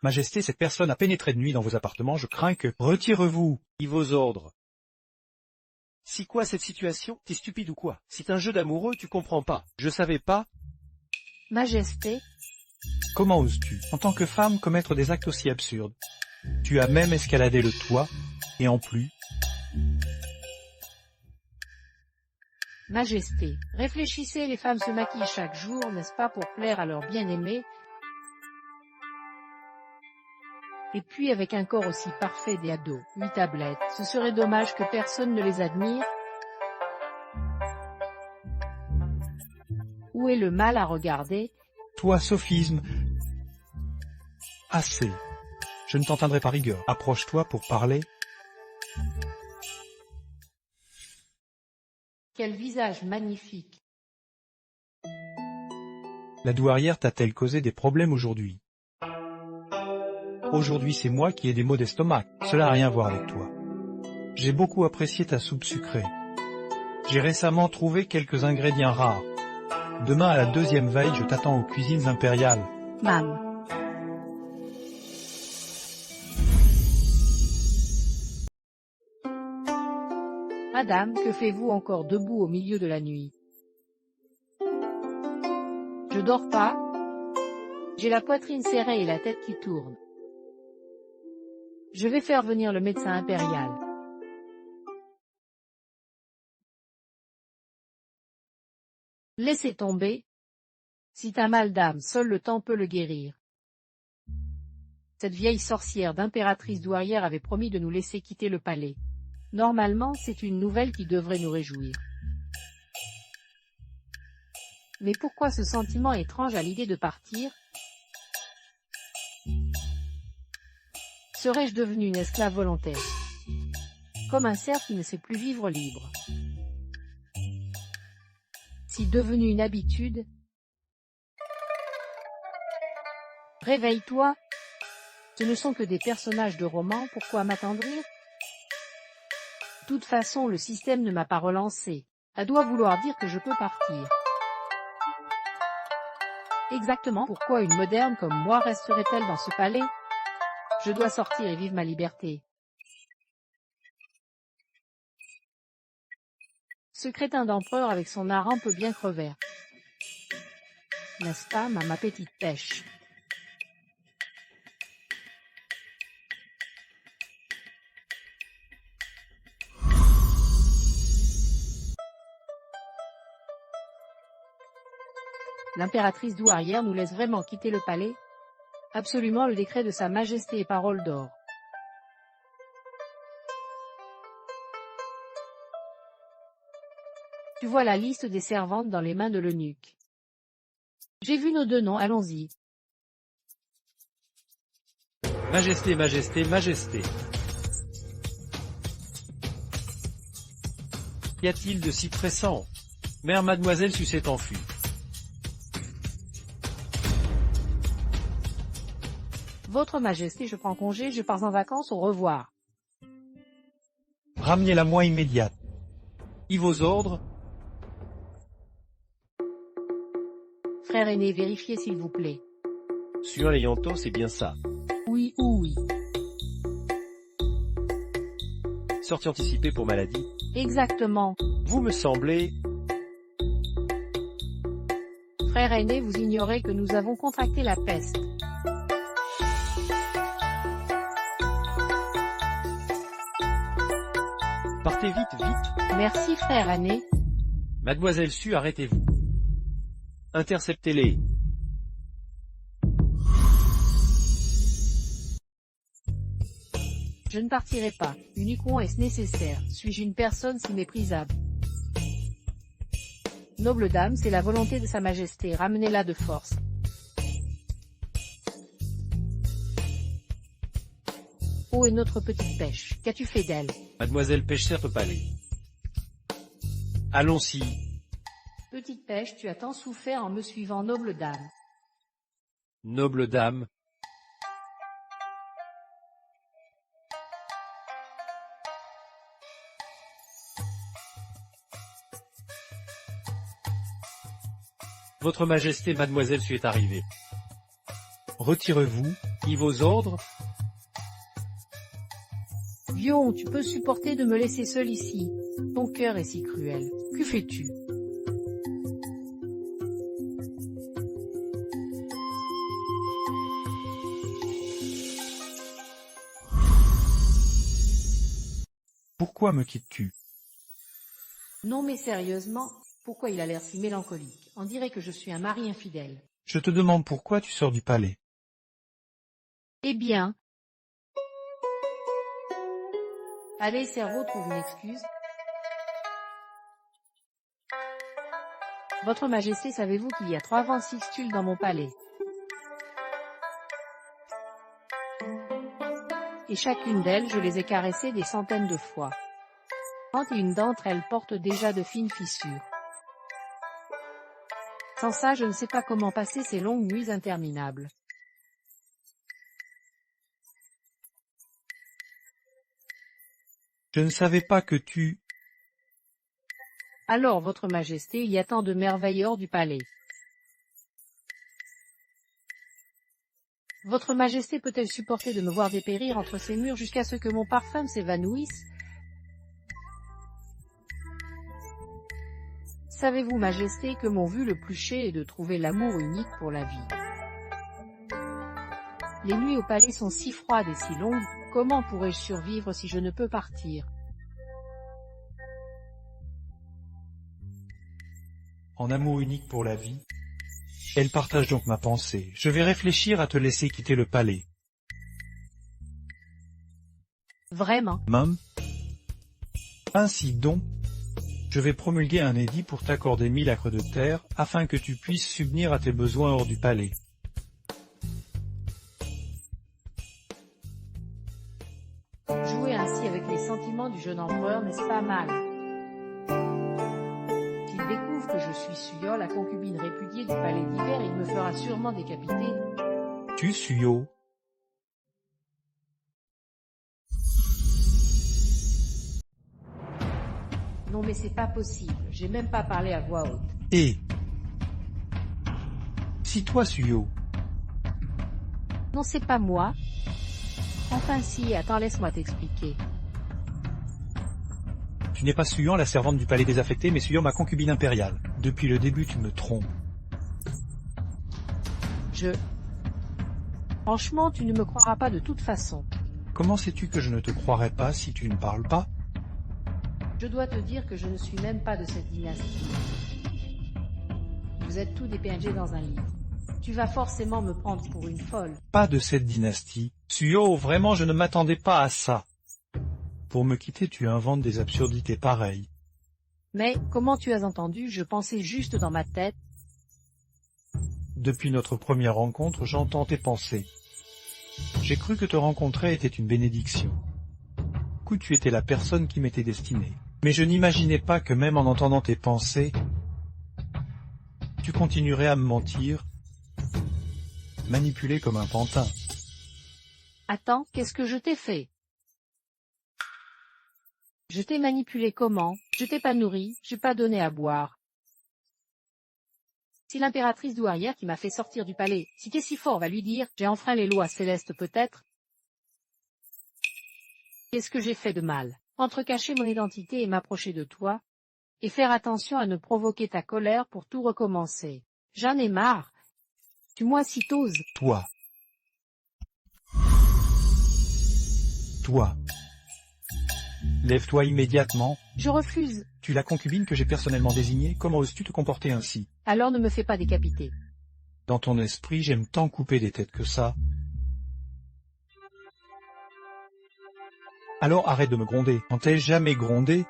Majesté, cette personne a pénétré de nuit dans vos appartements, je crains que... Retirez-vous. Il vos ordres. Si quoi cette situation? T'es stupide ou quoi? C'est un jeu d'amoureux, tu comprends pas. Je savais pas. Majesté, Comment oses-tu, en tant que femme, commettre des actes aussi absurdes? Tu as même escaladé le toit, et en plus... Majesté, réfléchissez, les femmes se maquillent chaque jour, n'est-ce pas, pour plaire à leur bien-aimé? Et puis avec un corps aussi parfait des ados, 8 tablettes, ce serait dommage que personne ne les admire. Où est le mal à regarder? Toi, sophisme... Assez. Je ne t'entendrai pas rigueur. Approche-toi pour parler. Quel visage magnifique! La douairière t'a-t-elle causé des problèmes aujourd'hui? Aujourd'hui, c'est moi qui ai des maux d'estomac. Cela n'a rien à voir avec toi. J'ai beaucoup apprécié ta soupe sucrée. J'ai récemment trouvé quelques ingrédients rares. Demain, à la 2e veille, je t'attends aux cuisines impériales. Mam. Madame, que faites-vous encore debout au milieu de la nuit? Je dors pas. J'ai la poitrine serrée et la tête qui tourne. Je vais faire venir le médecin impérial. Laissez tomber. Si t'as mal d'âme, seul le temps peut le guérir. Cette vieille sorcière d'impératrice douairière avait promis de nous laisser quitter le palais. Normalement, c'est une nouvelle qui devrait nous réjouir. Mais pourquoi ce sentiment étrange à l'idée de partir? Serais-je devenu une esclave volontaire? Comme un cerf qui ne sait plus vivre libre. Si devenu une habitude? Réveille-toi. Ce ne sont que des personnages de romans, pourquoi m'attendrir? De toute façon, le système ne m'a pas relancé. Ça doit vouloir dire que je peux partir. Exactement pourquoi une moderne comme moi resterait-elle dans ce palais? Je dois sortir et vivre ma liberté. Ce crétin d'empereur avec son hareng peut bien crever. N'est-ce pas, ma petite pêche? L'impératrice douairière nous laisse vraiment quitter le palais? Absolument, le décret de Sa Majesté est parole d'or. Tu vois la liste des servantes dans les mains de l'eunuque. J'ai vu nos 2 noms, allons-y. Majesté, majesté, majesté. Qu'y a-t-il de si pressant? Mère mademoiselle s'est enfuie. Votre Majesté, je prends congé, je pars en vacances, au revoir. Ramenez-la moi immédiate. Il vos ordres? Frère aîné, vérifiez s'il vous plaît. Sur les yantos, c'est bien ça. Oui ou oui. Sortie anticipée pour maladie. Exactement. Vous me semblez... Frère aîné, vous ignorez que nous avons contracté la peste. Partez vite, vite. Merci frère aîné. Mademoiselle Su, arrêtez-vous. Interceptez-les. Je ne partirai pas. Uniquement est-ce nécessaire. Suis-je une personne si méprisable? Noble dame, c'est la volonté de Sa Majesté. Ramenez-la de force. Où est notre petite pêche? Qu'as-tu fait d'elle? Mademoiselle pêche certes au palais. Allons-y. Petite pêche, tu as tant souffert en me suivant, noble dame. Noble dame. Votre Majesté, Mademoiselle Su est arrivée. Retirez-vous. Qui vos ordres? Vion, tu peux supporter de me laisser seul ici. Ton cœur est si cruel. Que fais-tu? Pourquoi me quittes-tu? Non mais sérieusement, pourquoi il a l'air si mélancolique? On dirait que je suis un mari infidèle. Je te demande pourquoi tu sors du palais. Eh bien. Allez, cerveau, trouve une excuse. Votre Majesté, savez-vous qu'il y a 3 ventixtules dans mon palais? Et chacune d'elles, je les ai caressées des centaines de fois. Et une d'entre elles porte déjà de fines fissures. Sans ça, je ne sais pas comment passer ces longues nuits interminables. Je ne savais pas que tu... Alors, Votre Majesté, il y a tant de merveilles hors du palais. Votre Majesté peut-elle supporter de me voir dépérir entre ces murs jusqu'à ce que mon parfum s'évanouisse? Savez-vous, Majesté, que mon but le plus cher est de trouver l'amour unique pour la vie? Les nuits au palais sont si froides et si longues, comment pourrais-je survivre si je ne peux partir? En amour unique pour la vie. Elle partage donc ma pensée. Je vais réfléchir à te laisser quitter le palais. Vraiment? Même. Ainsi donc, je vais promulguer un édit pour t'accorder 1000 acres de terre, afin que tu puisses subvenir à tes besoins hors du palais. Jouer ainsi avec les sentiments du jeune empereur, n'est-ce pas mal? S'il découvre que je suis Suyo, la concubine répudiée du palais d'hiver, il me fera sûrement décapiter. Tu, Suyo? Non mais c'est pas possible, j'ai même pas parlé à voix haute. Et si toi, Suyo? Non c'est pas moi. Enfin si, attends, laisse-moi t'expliquer. Tu n'es pas Suyon, la servante du palais désaffecté, mais Suyon, ma concubine impériale. Depuis le début, tu me trompes. Franchement, tu ne me croiras pas de toute façon. Comment sais-tu que je ne te croirais pas si tu ne parles pas? Je dois te dire que je ne suis même pas de cette dynastie. Vous êtes tous des PNG dans un livre. Tu vas forcément me prendre pour une folle. Pas de cette dynastie. Suyo, vraiment, je ne m'attendais pas à ça. Pour me quitter, tu inventes des absurdités pareilles. Mais, comment tu as entendu? Je pensais juste dans ma tête. Depuis notre première rencontre, j'entends tes pensées. J'ai cru que te rencontrer était une bénédiction. Que tu étais la personne qui m'était destinée. Mais je n'imaginais pas que même en entendant tes pensées, tu continuerais à me mentir, manipuler comme un pantin. Attends, qu'est-ce que je t'ai fait? Je t'ai manipulé comment? Je t'ai pas nourri, j'ai pas donné à boire. Si l'impératrice douairière qui m'a fait sortir du palais, si t'es si fort, va lui dire, j'ai enfreint les lois célestes peut-être? Qu'est-ce que j'ai fait de mal? Entrecacher mon identité et m'approcher de toi, et faire attention à ne provoquer ta colère pour tout recommencer. J'en ai marre. Tue-moi si t'oses. Toi. Toi. Lève-toi immédiatement. Je refuse. Tu es la concubine que j'ai personnellement désignée, comment oses-tu te comporter ainsi? Alors ne me fais pas décapiter. Dans ton esprit, j'aime tant couper des têtes que ça. Alors arrête de me gronder. On t'ai jamais grondé?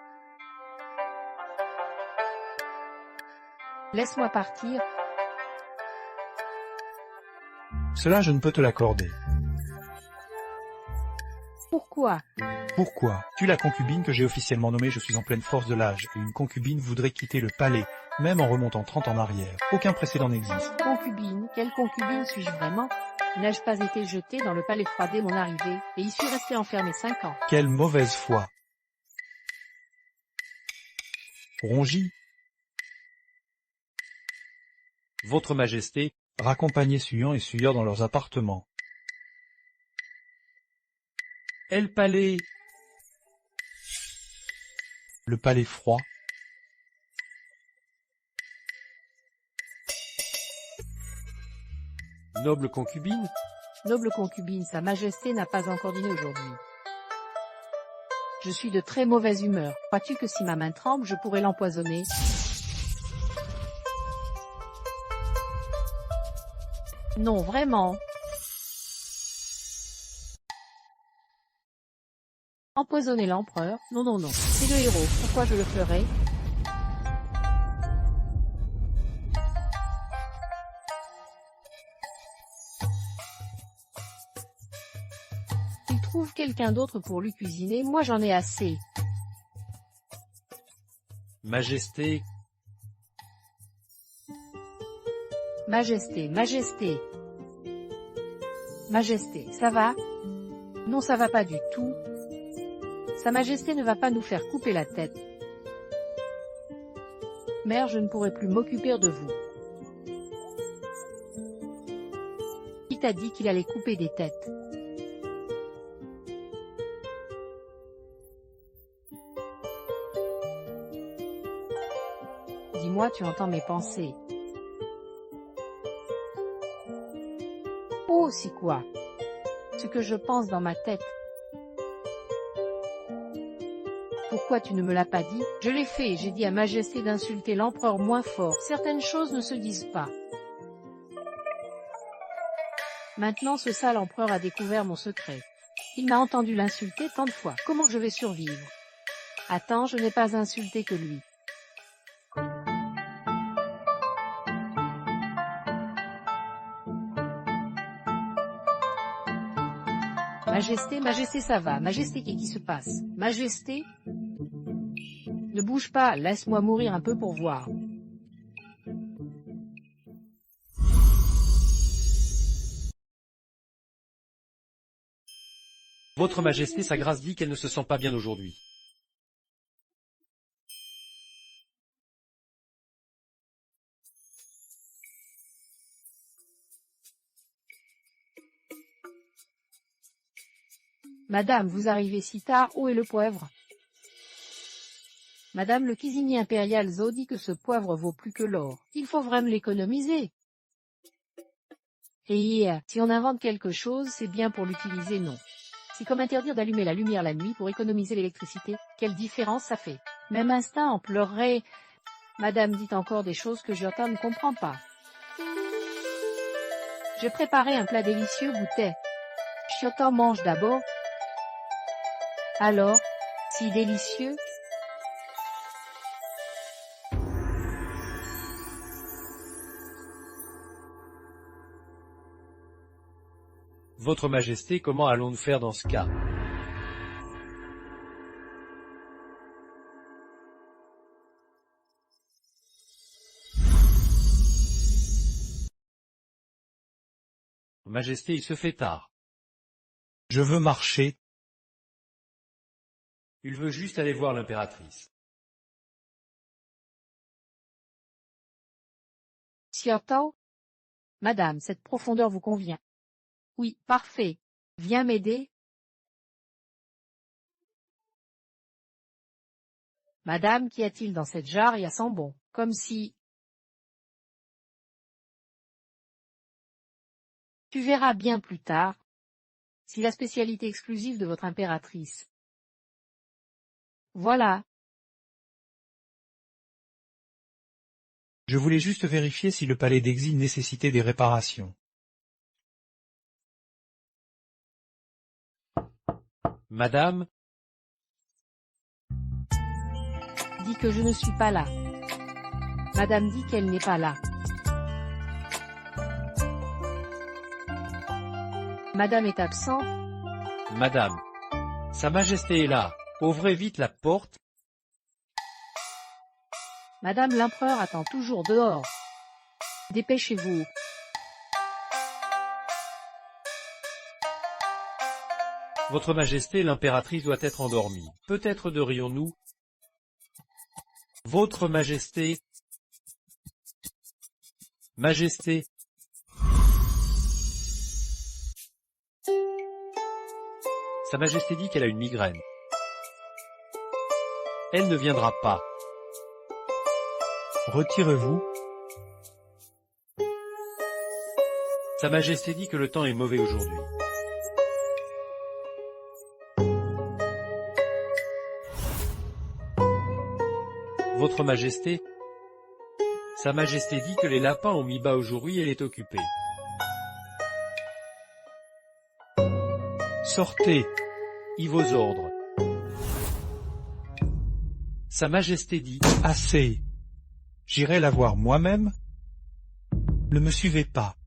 Laisse-moi partir. Cela je ne peux te l'accorder. Pourquoi? Pourquoi? Tu es la concubine que j'ai officiellement nommée, je suis en pleine force de l'âge, et une concubine voudrait quitter le palais, même en remontant 30 en arrière. Aucun précédent n'existe. Concubine? Quelle concubine suis-je vraiment? N'ai-je pas été jetée dans le palais froid dès mon arrivée, et y suis restée enfermée 5 ans? Quelle mauvaise foi! Rongi, Votre Majesté, raccompagnez Suyan et Suyeur dans leurs appartements. El Palais, Le palais froid, noble concubine, Noble concubine, Sa Majesté n'a pas encore dîné aujourd'hui. Je suis de très mauvaise humeur. Crois-tu que si ma main tremble, je pourrais l'empoisonner? Non, vraiment. Empoisonner l'empereur? Non, non, non. C'est le héros. Pourquoi je le ferais? Il trouve quelqu'un d'autre pour lui cuisiner, moi j'en ai assez. Majesté, Majesté, Majesté. Majesté, ça va? Non, ça va pas du tout. Sa Majesté ne va pas nous faire couper la tête. Mère, je ne pourrai plus m'occuper de vous. Qui t'a dit qu'il allait couper des têtes? Dis-moi, tu entends mes pensées. Oh, c'est quoi? Ce que je pense dans ma tête. Pourquoi tu ne me l'as pas dit? Je l'ai fait, j'ai dit à Majesté d'insulter l'empereur moins fort. Certaines choses ne se disent pas. Maintenant ce sale empereur a découvert mon secret. Il m'a entendu l'insulter tant de fois. Comment je vais survivre? Attends, je n'ai pas insulté que lui. Majesté, Majesté, ça va. Majesté, qu'est-ce qui se passe? Majesté? Ne bouge pas, laisse-moi mourir un peu pour voir. Votre Majesté, sa grâce dit qu'elle ne se sent pas bien aujourd'hui. Madame, vous arrivez si tard, où est le poivre? Madame, le cuisinier impérial Zhou dit que ce poivre vaut plus que l'or. Il faut vraiment l'économiser. Et si on invente quelque chose, c'est bien pour l'utiliser, non. C'est comme interdire d'allumer la lumière la nuit pour économiser l'électricité. Quelle différence ça fait? Même instinct en pleurerait. Madame dit encore des choses que Giota ne comprend pas. J'ai préparé un plat délicieux, goûtez. Giota mange d'abord. Alors, si délicieux. Votre Majesté, comment allons-nous faire dans ce cas? Majesté, il se fait tard. Je veux marcher. Il veut juste aller voir l'impératrice. Xiaotao? Madame, cette profondeur vous convient. Oui, parfait. Viens m'aider. Madame, qu'y a-t-il dans cette jarre? Il y a sans bon. Comme si... Tu verras bien plus tard. Si la spécialité exclusive de votre impératrice. Voilà. Je voulais juste vérifier si le palais d'exil nécessitait des réparations. Madame, Dit que je ne suis pas là. Madame dit qu'elle n'est pas là. Madame est absente. madame. Sa Majesté est là. Ouvrez vite la porte. Madame l'empereur attend toujours dehors. Dépêchez-vous. Votre Majesté, l'impératrice doit être endormie. Peut-être devrions-nous... Votre Majesté... Majesté... Sa Majesté dit qu'elle a une migraine. Elle ne viendra pas. Retirez-vous. Sa Majesté dit que le temps est mauvais aujourd'hui. Votre Majesté, Sa Majesté dit que les lapins ont mis bas aujourd'hui et elle est occupée. Sortez. Y vos ordres. Sa Majesté dit... Assez. J'irai la voir moi-même. Ne me suivez pas.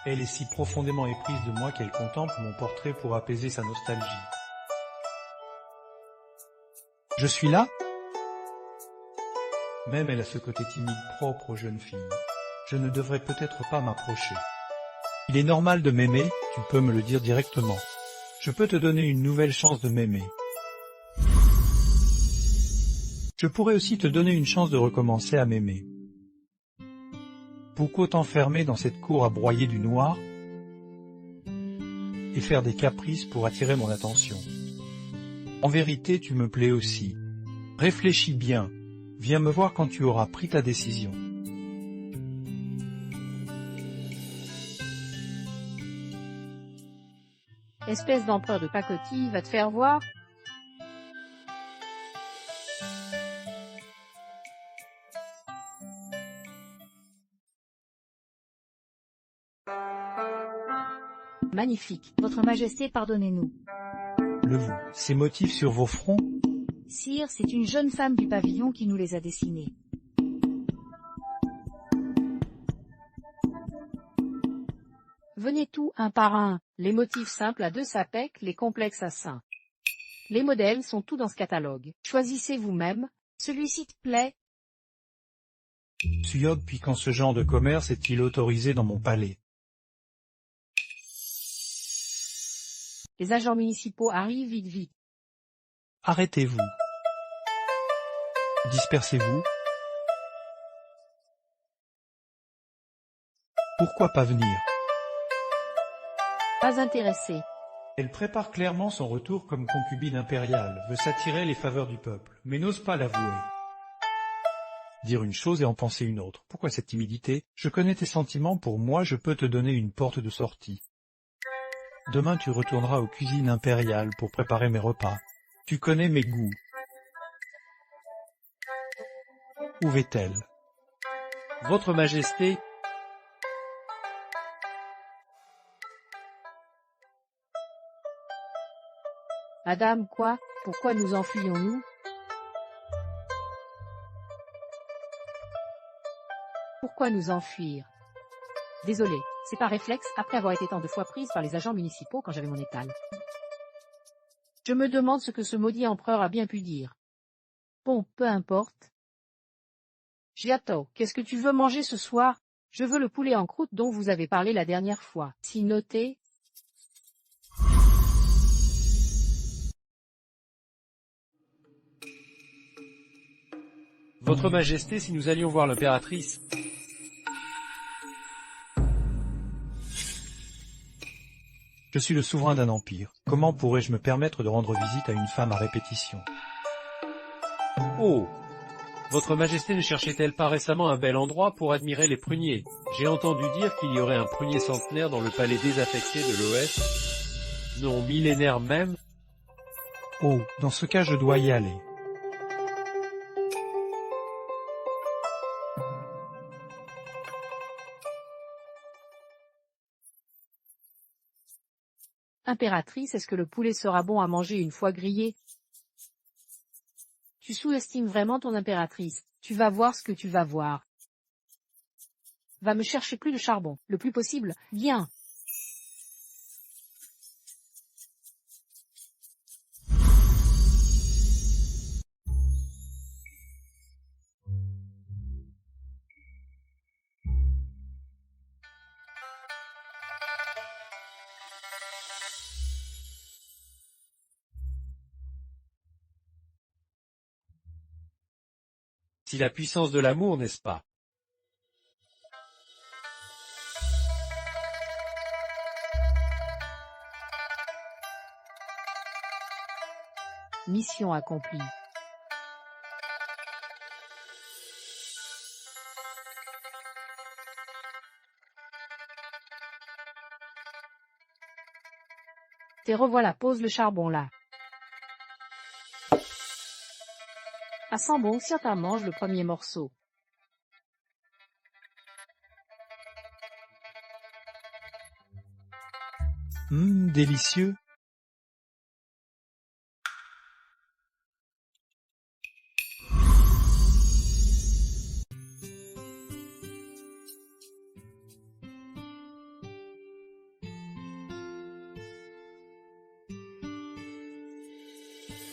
Elle est si profondément éprise de moi qu'elle contemple mon portrait pour apaiser sa nostalgie. Je suis là? Même elle a ce côté timide propre aux jeunes filles. Je ne devrais peut-être pas m'approcher. Il est normal de m'aimer, tu peux me le dire directement. Je peux te donner une nouvelle chance de m'aimer. Je pourrais aussi te donner une chance de recommencer à m'aimer. Pourquoi t'enfermer dans cette cour à broyer du noir et faire des caprices pour attirer mon attention? En vérité, tu me plais aussi. Réfléchis bien. Viens me voir quand tu auras pris ta décision. Espèce d'empereur de pacotille, va te faire voir. Magnifique. Votre Majesté, pardonnez-nous. Le vous, ces motifs sur vos fronts? Sire, c'est une jeune femme du pavillon qui nous les a dessinés. Venez tout un par un, les motifs simples à 2 sapèques, les complexes à 5. Les modèles sont tous dans ce catalogue. Choisissez vous-même. Celui-ci te plaît? Suyog, puis quand ce genre de commerce est-il autorisé dans mon palais? Les agents municipaux arrivent vite vite. Arrêtez-vous. Dispersez-vous. Pourquoi pas venir? Pas intéressé. Elle prépare clairement son retour comme concubine impériale, veut s'attirer les faveurs du peuple, mais n'ose pas l'avouer. Dire une chose et en penser une autre. Pourquoi cette timidité? Je connais tes sentiments, pour moi je peux te donner une porte de sortie. Demain tu retourneras aux cuisines impériales pour préparer mes repas. Tu connais mes goûts. Où est-elle? Votre Majesté, Madame, quoi? Pourquoi nous enfuyons-nous? Pourquoi nous enfuir? Désolé, c'est par réflexe, après avoir été tant de fois prise par les agents municipaux quand j'avais mon étal. Je me demande ce que ce maudit empereur a bien pu dire. Bon, peu importe. Giato, qu'est-ce que tu veux manger ce soir? Je veux le poulet en croûte dont vous avez parlé la dernière fois. Si noté. Votre Majesté, si nous allions voir l'impératrice... Je suis le souverain d'un empire. Comment pourrais-je me permettre de rendre visite à une femme à répétition? Oh! Votre Majesté ne cherchait-elle pas récemment un bel endroit pour admirer les pruniers? J'ai entendu dire qu'il y aurait un prunier centenaire dans le palais désaffecté de l'Ouest. Non, millénaire même. Oh, dans ce cas je dois y aller. Impératrice, est-ce que le poulet sera bon à manger une fois grillé? Tu sous-estimes vraiment ton impératrice. Tu vas voir ce que tu vas voir. Va me chercher plus de charbon, le plus possible. Viens. Si la puissance de l'amour, n'est-ce pas? Mission accomplie. Te revoilà, pose le charbon là. À sent bon, si t'en mange le premier morceau. Délicieux.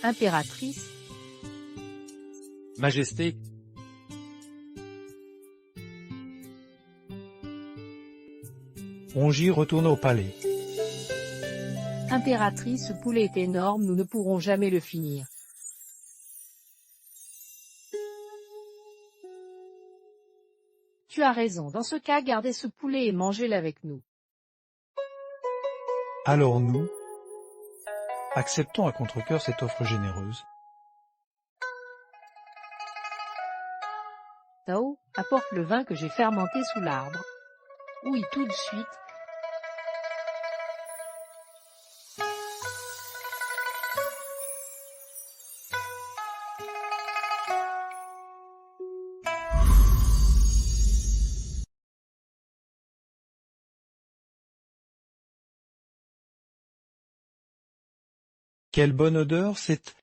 Impératrice, Majesté, Ongi retourne au palais. impératrice, ce poulet est énorme, nous ne pourrons jamais le finir. Tu as raison, dans ce cas, gardez ce poulet et mangez-le avec nous. Alors nous, acceptons à contre-cœur cette offre généreuse. Tao, apporte le vin que j'ai fermenté sous l'arbre. Oui, tout de suite. Quelle bonne odeur, c'est...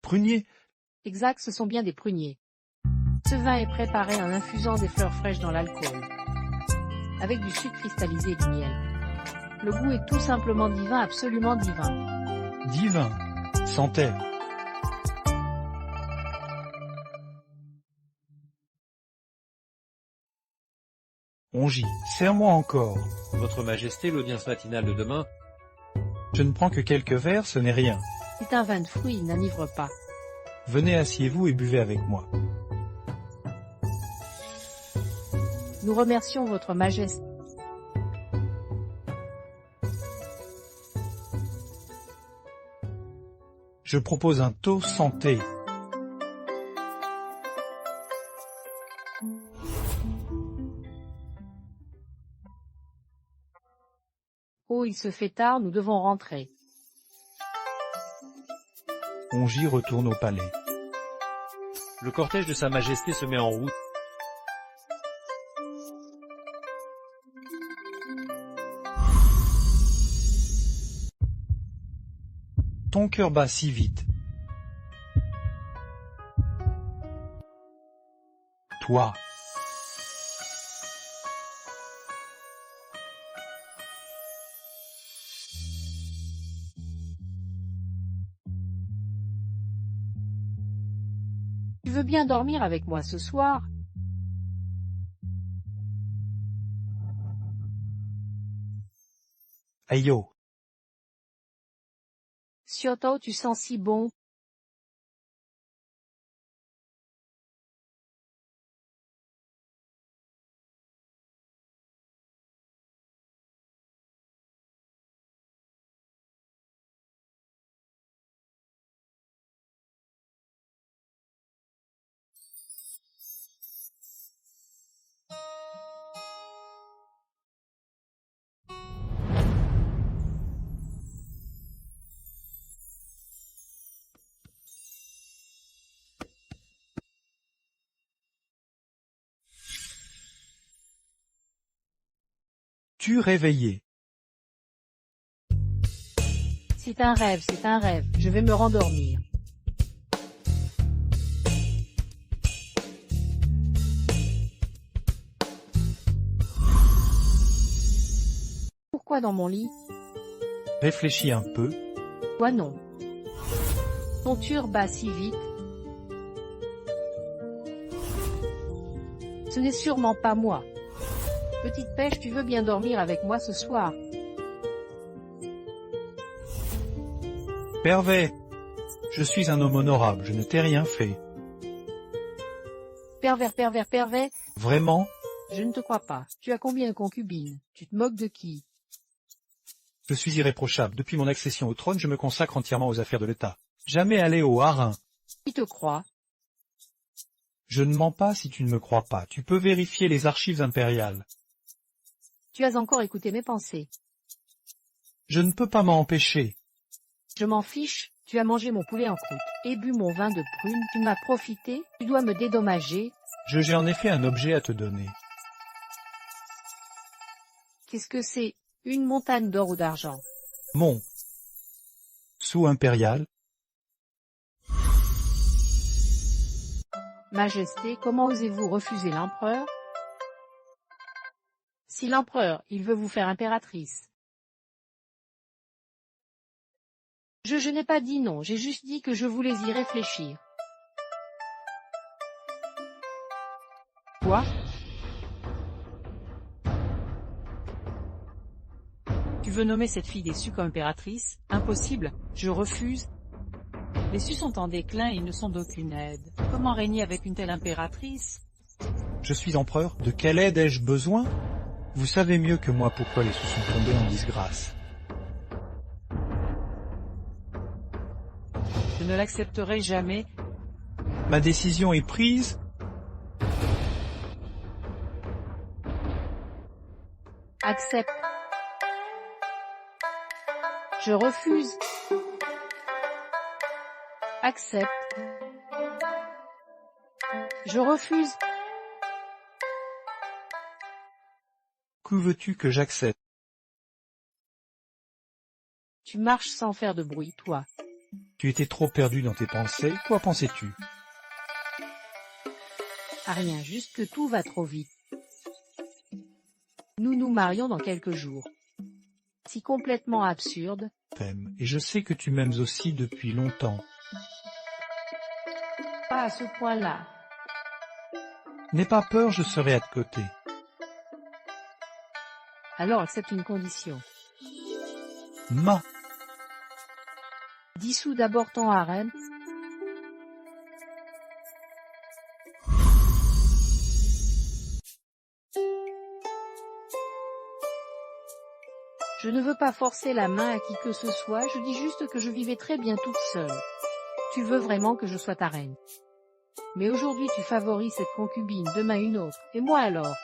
Prunier. Exact, ce sont bien des pruniers. Ce vin est préparé en infusant des fleurs fraîches dans l'alcool, avec du sucre cristallisé et du miel. Le goût est tout simplement divin, absolument divin. Divin. Santerre. Ongi, serre-moi encore. Votre Majesté, l'audience matinale de demain. Je ne prends que quelques verres, ce n'est rien. C'est un vin de fruits, il n'enivre pas. Venez, asseyez-vous et buvez avec moi. Nous remercions votre majesté. Je propose un toast santé. Oh, il se fait tard, nous devons rentrer. Ongi retourne au palais. Le cortège de Sa Majesté se met en route. Ton cœur bat si vite. Toi. Tu veux bien dormir avec moi ce soir? Ayo. Sioto, tu sens si bon. Tu réveillé. C'est un rêve, je vais me rendormir. Pourquoi dans mon lit? Réfléchis un peu. Toi non. Ton cœur bat si vite. Ce n'est sûrement pas moi. Petite pêche, tu veux bien dormir avec moi ce soir? Pervers. Je suis un homme honorable, je ne t'ai rien fait. Pervers. Vraiment? Je ne te crois pas. Tu as combien de concubines? Tu te moques de qui? Je suis irréprochable. Depuis mon accession au trône, je me consacre entièrement aux affaires de l'État. Jamais aller au harin. Qui te croit? Je ne mens pas si tu ne me crois pas. Tu peux vérifier les archives impériales. Tu as encore écouté mes pensées. Je ne peux pas m'en empêcher. Je m'en fiche, tu as mangé mon poulet en croûte, et bu mon vin de prune, tu m'as profité, tu dois me dédommager. J'ai en effet un objet à te donner. Qu'est-ce que c'est? Une montagne d'or ou d'argent? Mon sous impérial. Majesté, comment osez-vous refuser l'empereur? Si l'empereur, il veut vous faire impératrice. Je n'ai pas dit non, j'ai juste dit que je voulais y réfléchir. Quoi? Tu veux nommer cette fille des Sus comme impératrice? Impossible, je refuse. Les Sus sont en déclin et ils ne sont d'aucune aide. Comment régner avec une telle impératrice? Je suis empereur, de quelle aide ai-je besoin? Vous savez mieux que moi pourquoi les Sus sont tombés en disgrâce. Je ne l'accepterai jamais. Ma décision est prise. Accepte. Je refuse. Accepte. Je refuse. Que veux-tu que j'accepte? Tu marches sans faire de bruit, toi. Tu étais trop perdu dans tes pensées, quoi pensais-tu? À rien, juste que tout va trop vite. Nous nous marions dans quelques jours. Si complètement absurde. T'aimes, et je sais que tu m'aimes aussi depuis longtemps. Pas à ce point-là. N'aie pas peur, je serai à tes côtés. Alors accepte une condition. Dissous d'abord ton harem. Je ne veux pas forcer la main à qui que ce soit, je dis juste que je vivais très bien toute seule. Tu veux vraiment que je sois ta reine. Mais aujourd'hui tu favorises cette concubine, demain une autre, et moi alors?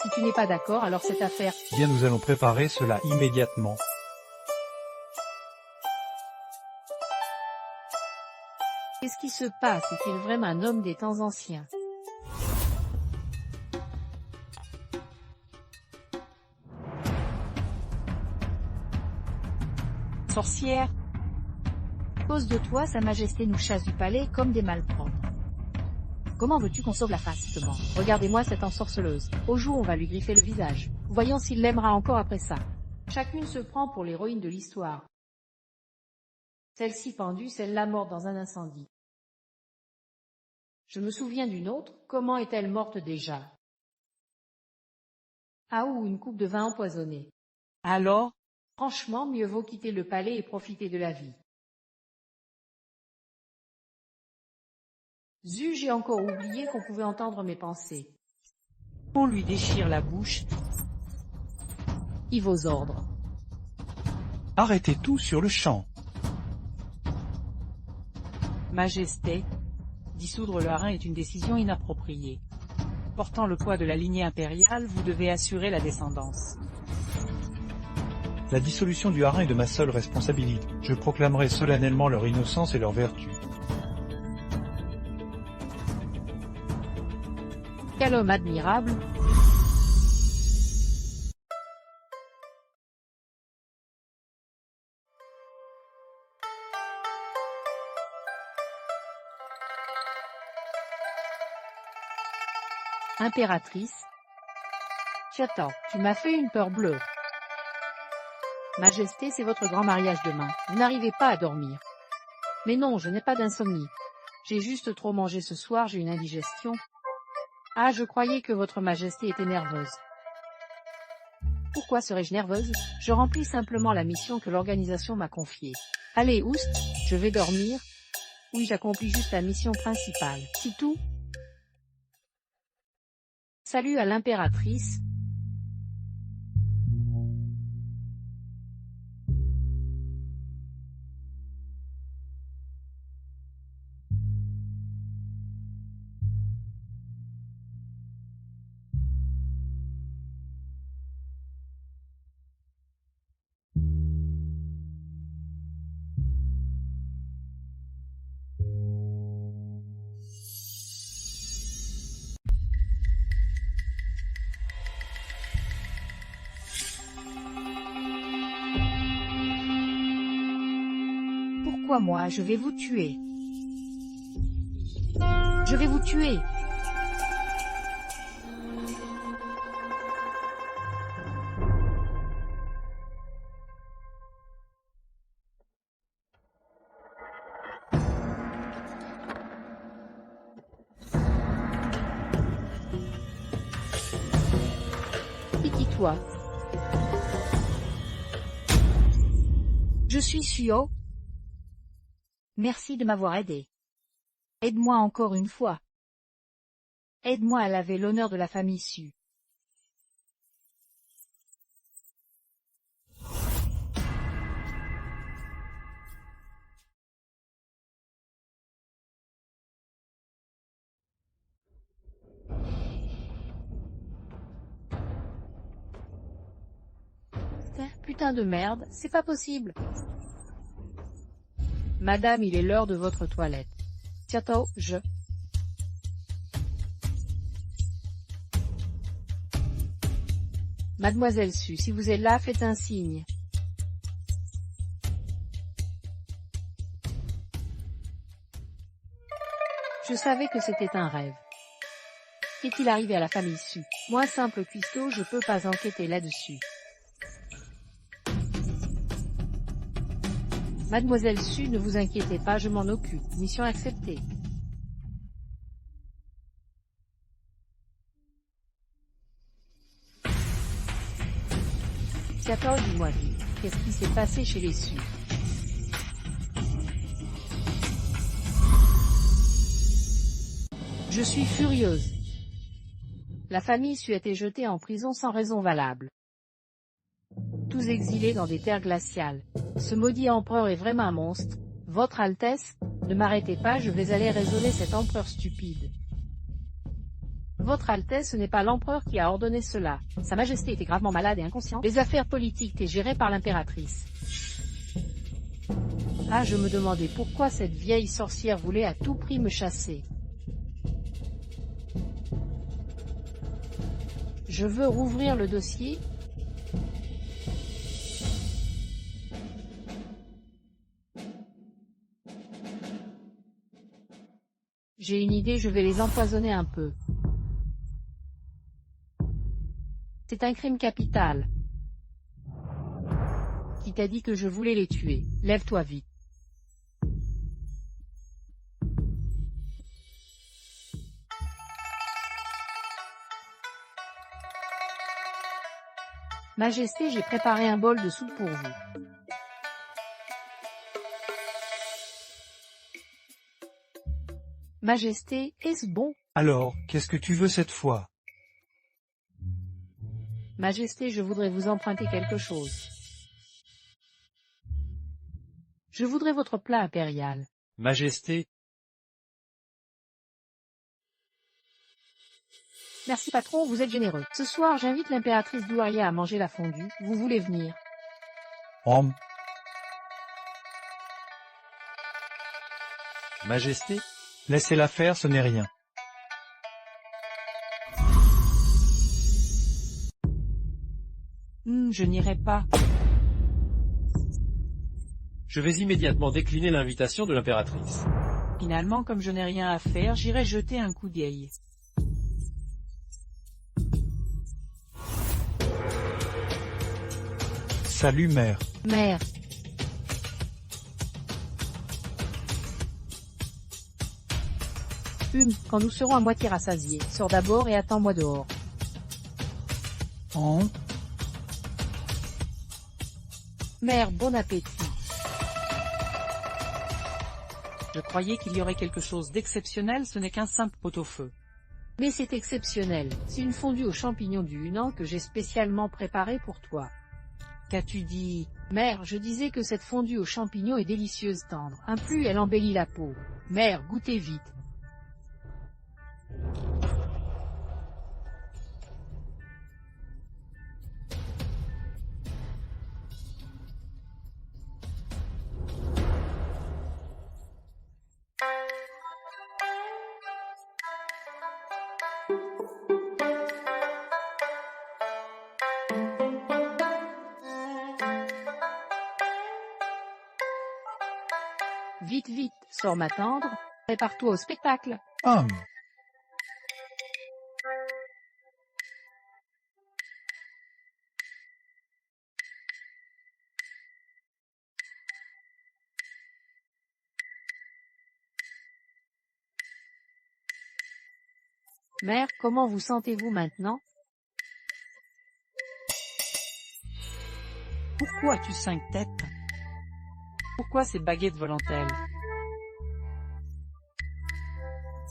Si tu n'es pas d'accord, alors cette affaire... Bien, nous allons préparer cela immédiatement. Qu'est-ce qui se passe? Est-il vraiment un homme des temps anciens? Sorcière. À cause de toi, Sa Majesté nous chasse du palais comme des malpropres. Comment veux-tu qu'on sauve la face, justement? Regardez-moi cette ensorceleuse. Au jour, on va lui griffer le visage. Voyons s'il l'aimera encore après ça. Chacune se prend pour l'héroïne de l'histoire. Celle-ci pendue, celle-là morte dans un incendie. Je me souviens d'une autre, comment est-elle morte déjà? Ah ou une coupe de vin empoisonnée. Alors? Franchement, mieux vaut quitter le palais et profiter de la vie. Zut, j'ai encore oublié qu'on pouvait entendre mes pensées. On lui déchire la bouche. Et vos ordres? Arrêtez tout sur le champ. Majesté, dissoudre le harem est une décision inappropriée. Portant le poids de la lignée impériale, vous devez assurer la descendance. La dissolution du harem est de ma seule responsabilité. Je proclamerai solennellement leur innocence et leur vertu. Quel homme admirable! Impératrice. J'attends, tu m'as fait une peur bleue. Majesté, c'est votre grand mariage demain. Vous n'arrivez pas à dormir. Mais non, je n'ai pas d'insomnie. J'ai juste trop mangé ce soir, j'ai une indigestion. Ah, je croyais que votre majesté était nerveuse. Pourquoi serais-je nerveuse? Je remplis simplement la mission que l'organisation m'a confiée. Allez, oust, je vais dormir. Oui, j'accomplis juste la mission principale. C'est tout. Salut à l'impératrice. Pourquoi moi, je vais vous tuer. Je vais vous tuer. Pitié-toi. Je suis Suo. Merci de m'avoir aidé. Aide-moi encore une fois. Aide-moi à laver l'honneur de la famille Su. Putain de merde, c'est pas possible. Madame, il est l'heure de votre toilette. Tiato, je... Mademoiselle Su, si vous êtes là, faites un signe. Je savais que c'était un rêve. Qu'est-il arrivé à la famille Su? Moi, simple cuistot, je peux pas enquêter là-dessus. Mademoiselle Su, ne vous inquiétez pas, je m'en occupe. Mission acceptée. Tiato, dis-moi vite, qu'est-ce qui s'est passé chez les Su? Je suis furieuse. La famille Su a été jetée en prison sans raison valable. Tous exilés dans des terres glaciales. Ce maudit empereur est vraiment un monstre. Votre Altesse, ne m'arrêtez pas, je vais aller raisonner cet empereur stupide. Votre Altesse, ce n'est pas l'empereur qui a ordonné cela. Sa Majesté était gravement malade et inconsciente. Les affaires politiques étaient gérées par l'impératrice. Ah, je me demandais pourquoi cette vieille sorcière voulait à tout prix me chasser. Je veux rouvrir le dossier. J'ai une idée, je vais les empoisonner un peu. C'est un crime capital. Qui t'a dit que je voulais les tuer? Lève-toi vite. Majesté, j'ai préparé un bol de soupe pour vous. Majesté, est-ce bon? Alors, qu'est-ce que tu veux cette fois? Majesté, je voudrais vous emprunter quelque chose. Je voudrais votre plat impérial. Majesté, Merci patron, vous êtes généreux. Ce soir, j'invite l'impératrice Douaria à manger la fondue. Vous voulez venir? Homme, Majesté, laissez-la faire, ce n'est rien. Madame, je n'irai pas. Je vais immédiatement décliner l'invitation de l'impératrice. Finalement, comme je n'ai rien à faire, j'irai jeter un coup d'œil. Salut, mère. Mère. Quand nous serons à moitié rassasiés, sors d'abord et attends-moi dehors. Hein? Mère, bon appétit. Je croyais qu'il y aurait quelque chose d'exceptionnel, ce n'est qu'un simple pot-au-feu. Mais c'est exceptionnel, c'est une fondue aux champignons du Hunan que j'ai spécialement préparée pour toi. Qu'as-tu dit? Mère, je disais que cette fondue aux champignons est délicieuse tendre. Un plus, elle embellit la peau. Mère, goûtez vite. Vite, vite, sors m'attendre, prépare-toi au spectacle. Mère, comment vous sentez-vous maintenant? Pourquoi as-tu 5 têtes? Pourquoi ces baguettes volent-elles?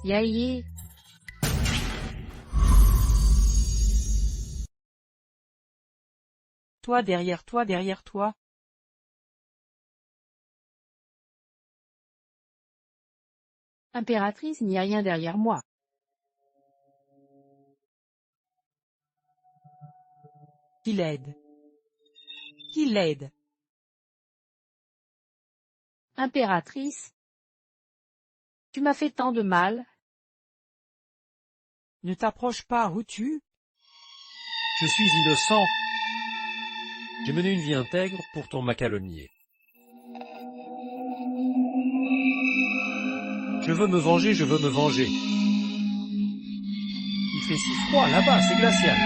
Yaye. Toi derrière toi, derrière toi. Impératrice, il n'y a rien derrière moi. Qui l'aide? Qui l'aide? Impératrice, tu m'as fait tant de mal. Ne t'approche pas, où tu? Je suis innocent. J'ai mené une vie intègre, pourtant m'a calomnié. Je veux me venger, je veux me venger. Il fait si froid, là-bas, c'est glacial.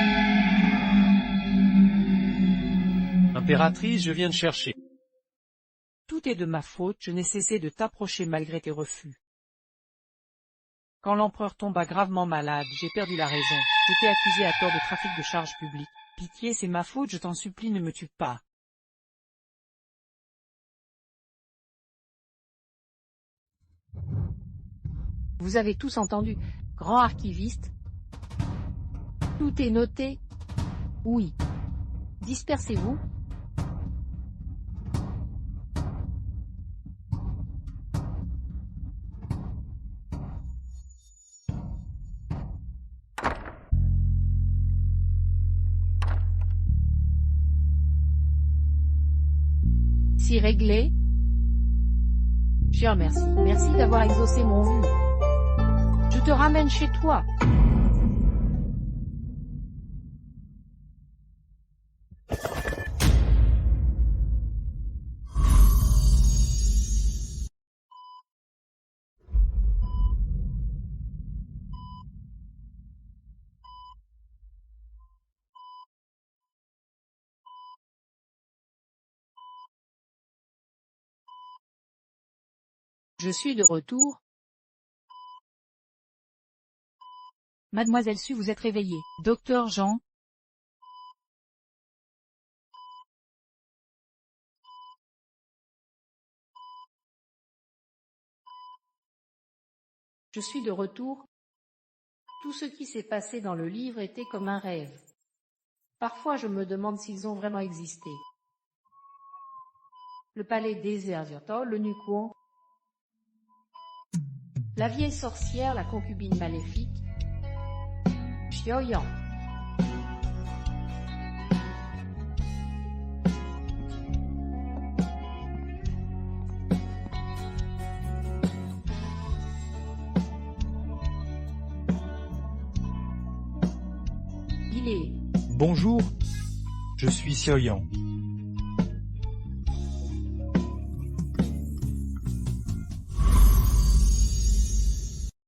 Impératrice, je viens de chercher. Tout est de ma faute, je n'ai cessé de t'approcher malgré tes refus. Quand l'empereur tomba gravement malade, j'ai perdu la raison. Je t'ai accusé à tort de trafic de charges publiques. Pitié, c'est ma faute, je t'en supplie, ne me tue pas. Vous avez tous entendu, grand archiviste. Tout est noté. Oui. Dispersez-vous. Si réglé. Je remercie. Merci d'avoir exaucé mon vœu. Je te ramène chez toi. Je suis de retour. Mademoiselle Su, vous êtes réveillée. Docteur Jean? Je suis de retour. Tout ce qui s'est passé dans le livre était comme un rêve. Parfois je me demande s'ils ont vraiment existé. Le palais Déservirtol, le Nukuon, la vieille sorcière, la concubine maléfique, Xiaoyan. Il est... Bonjour. Je suis Xiao Yang.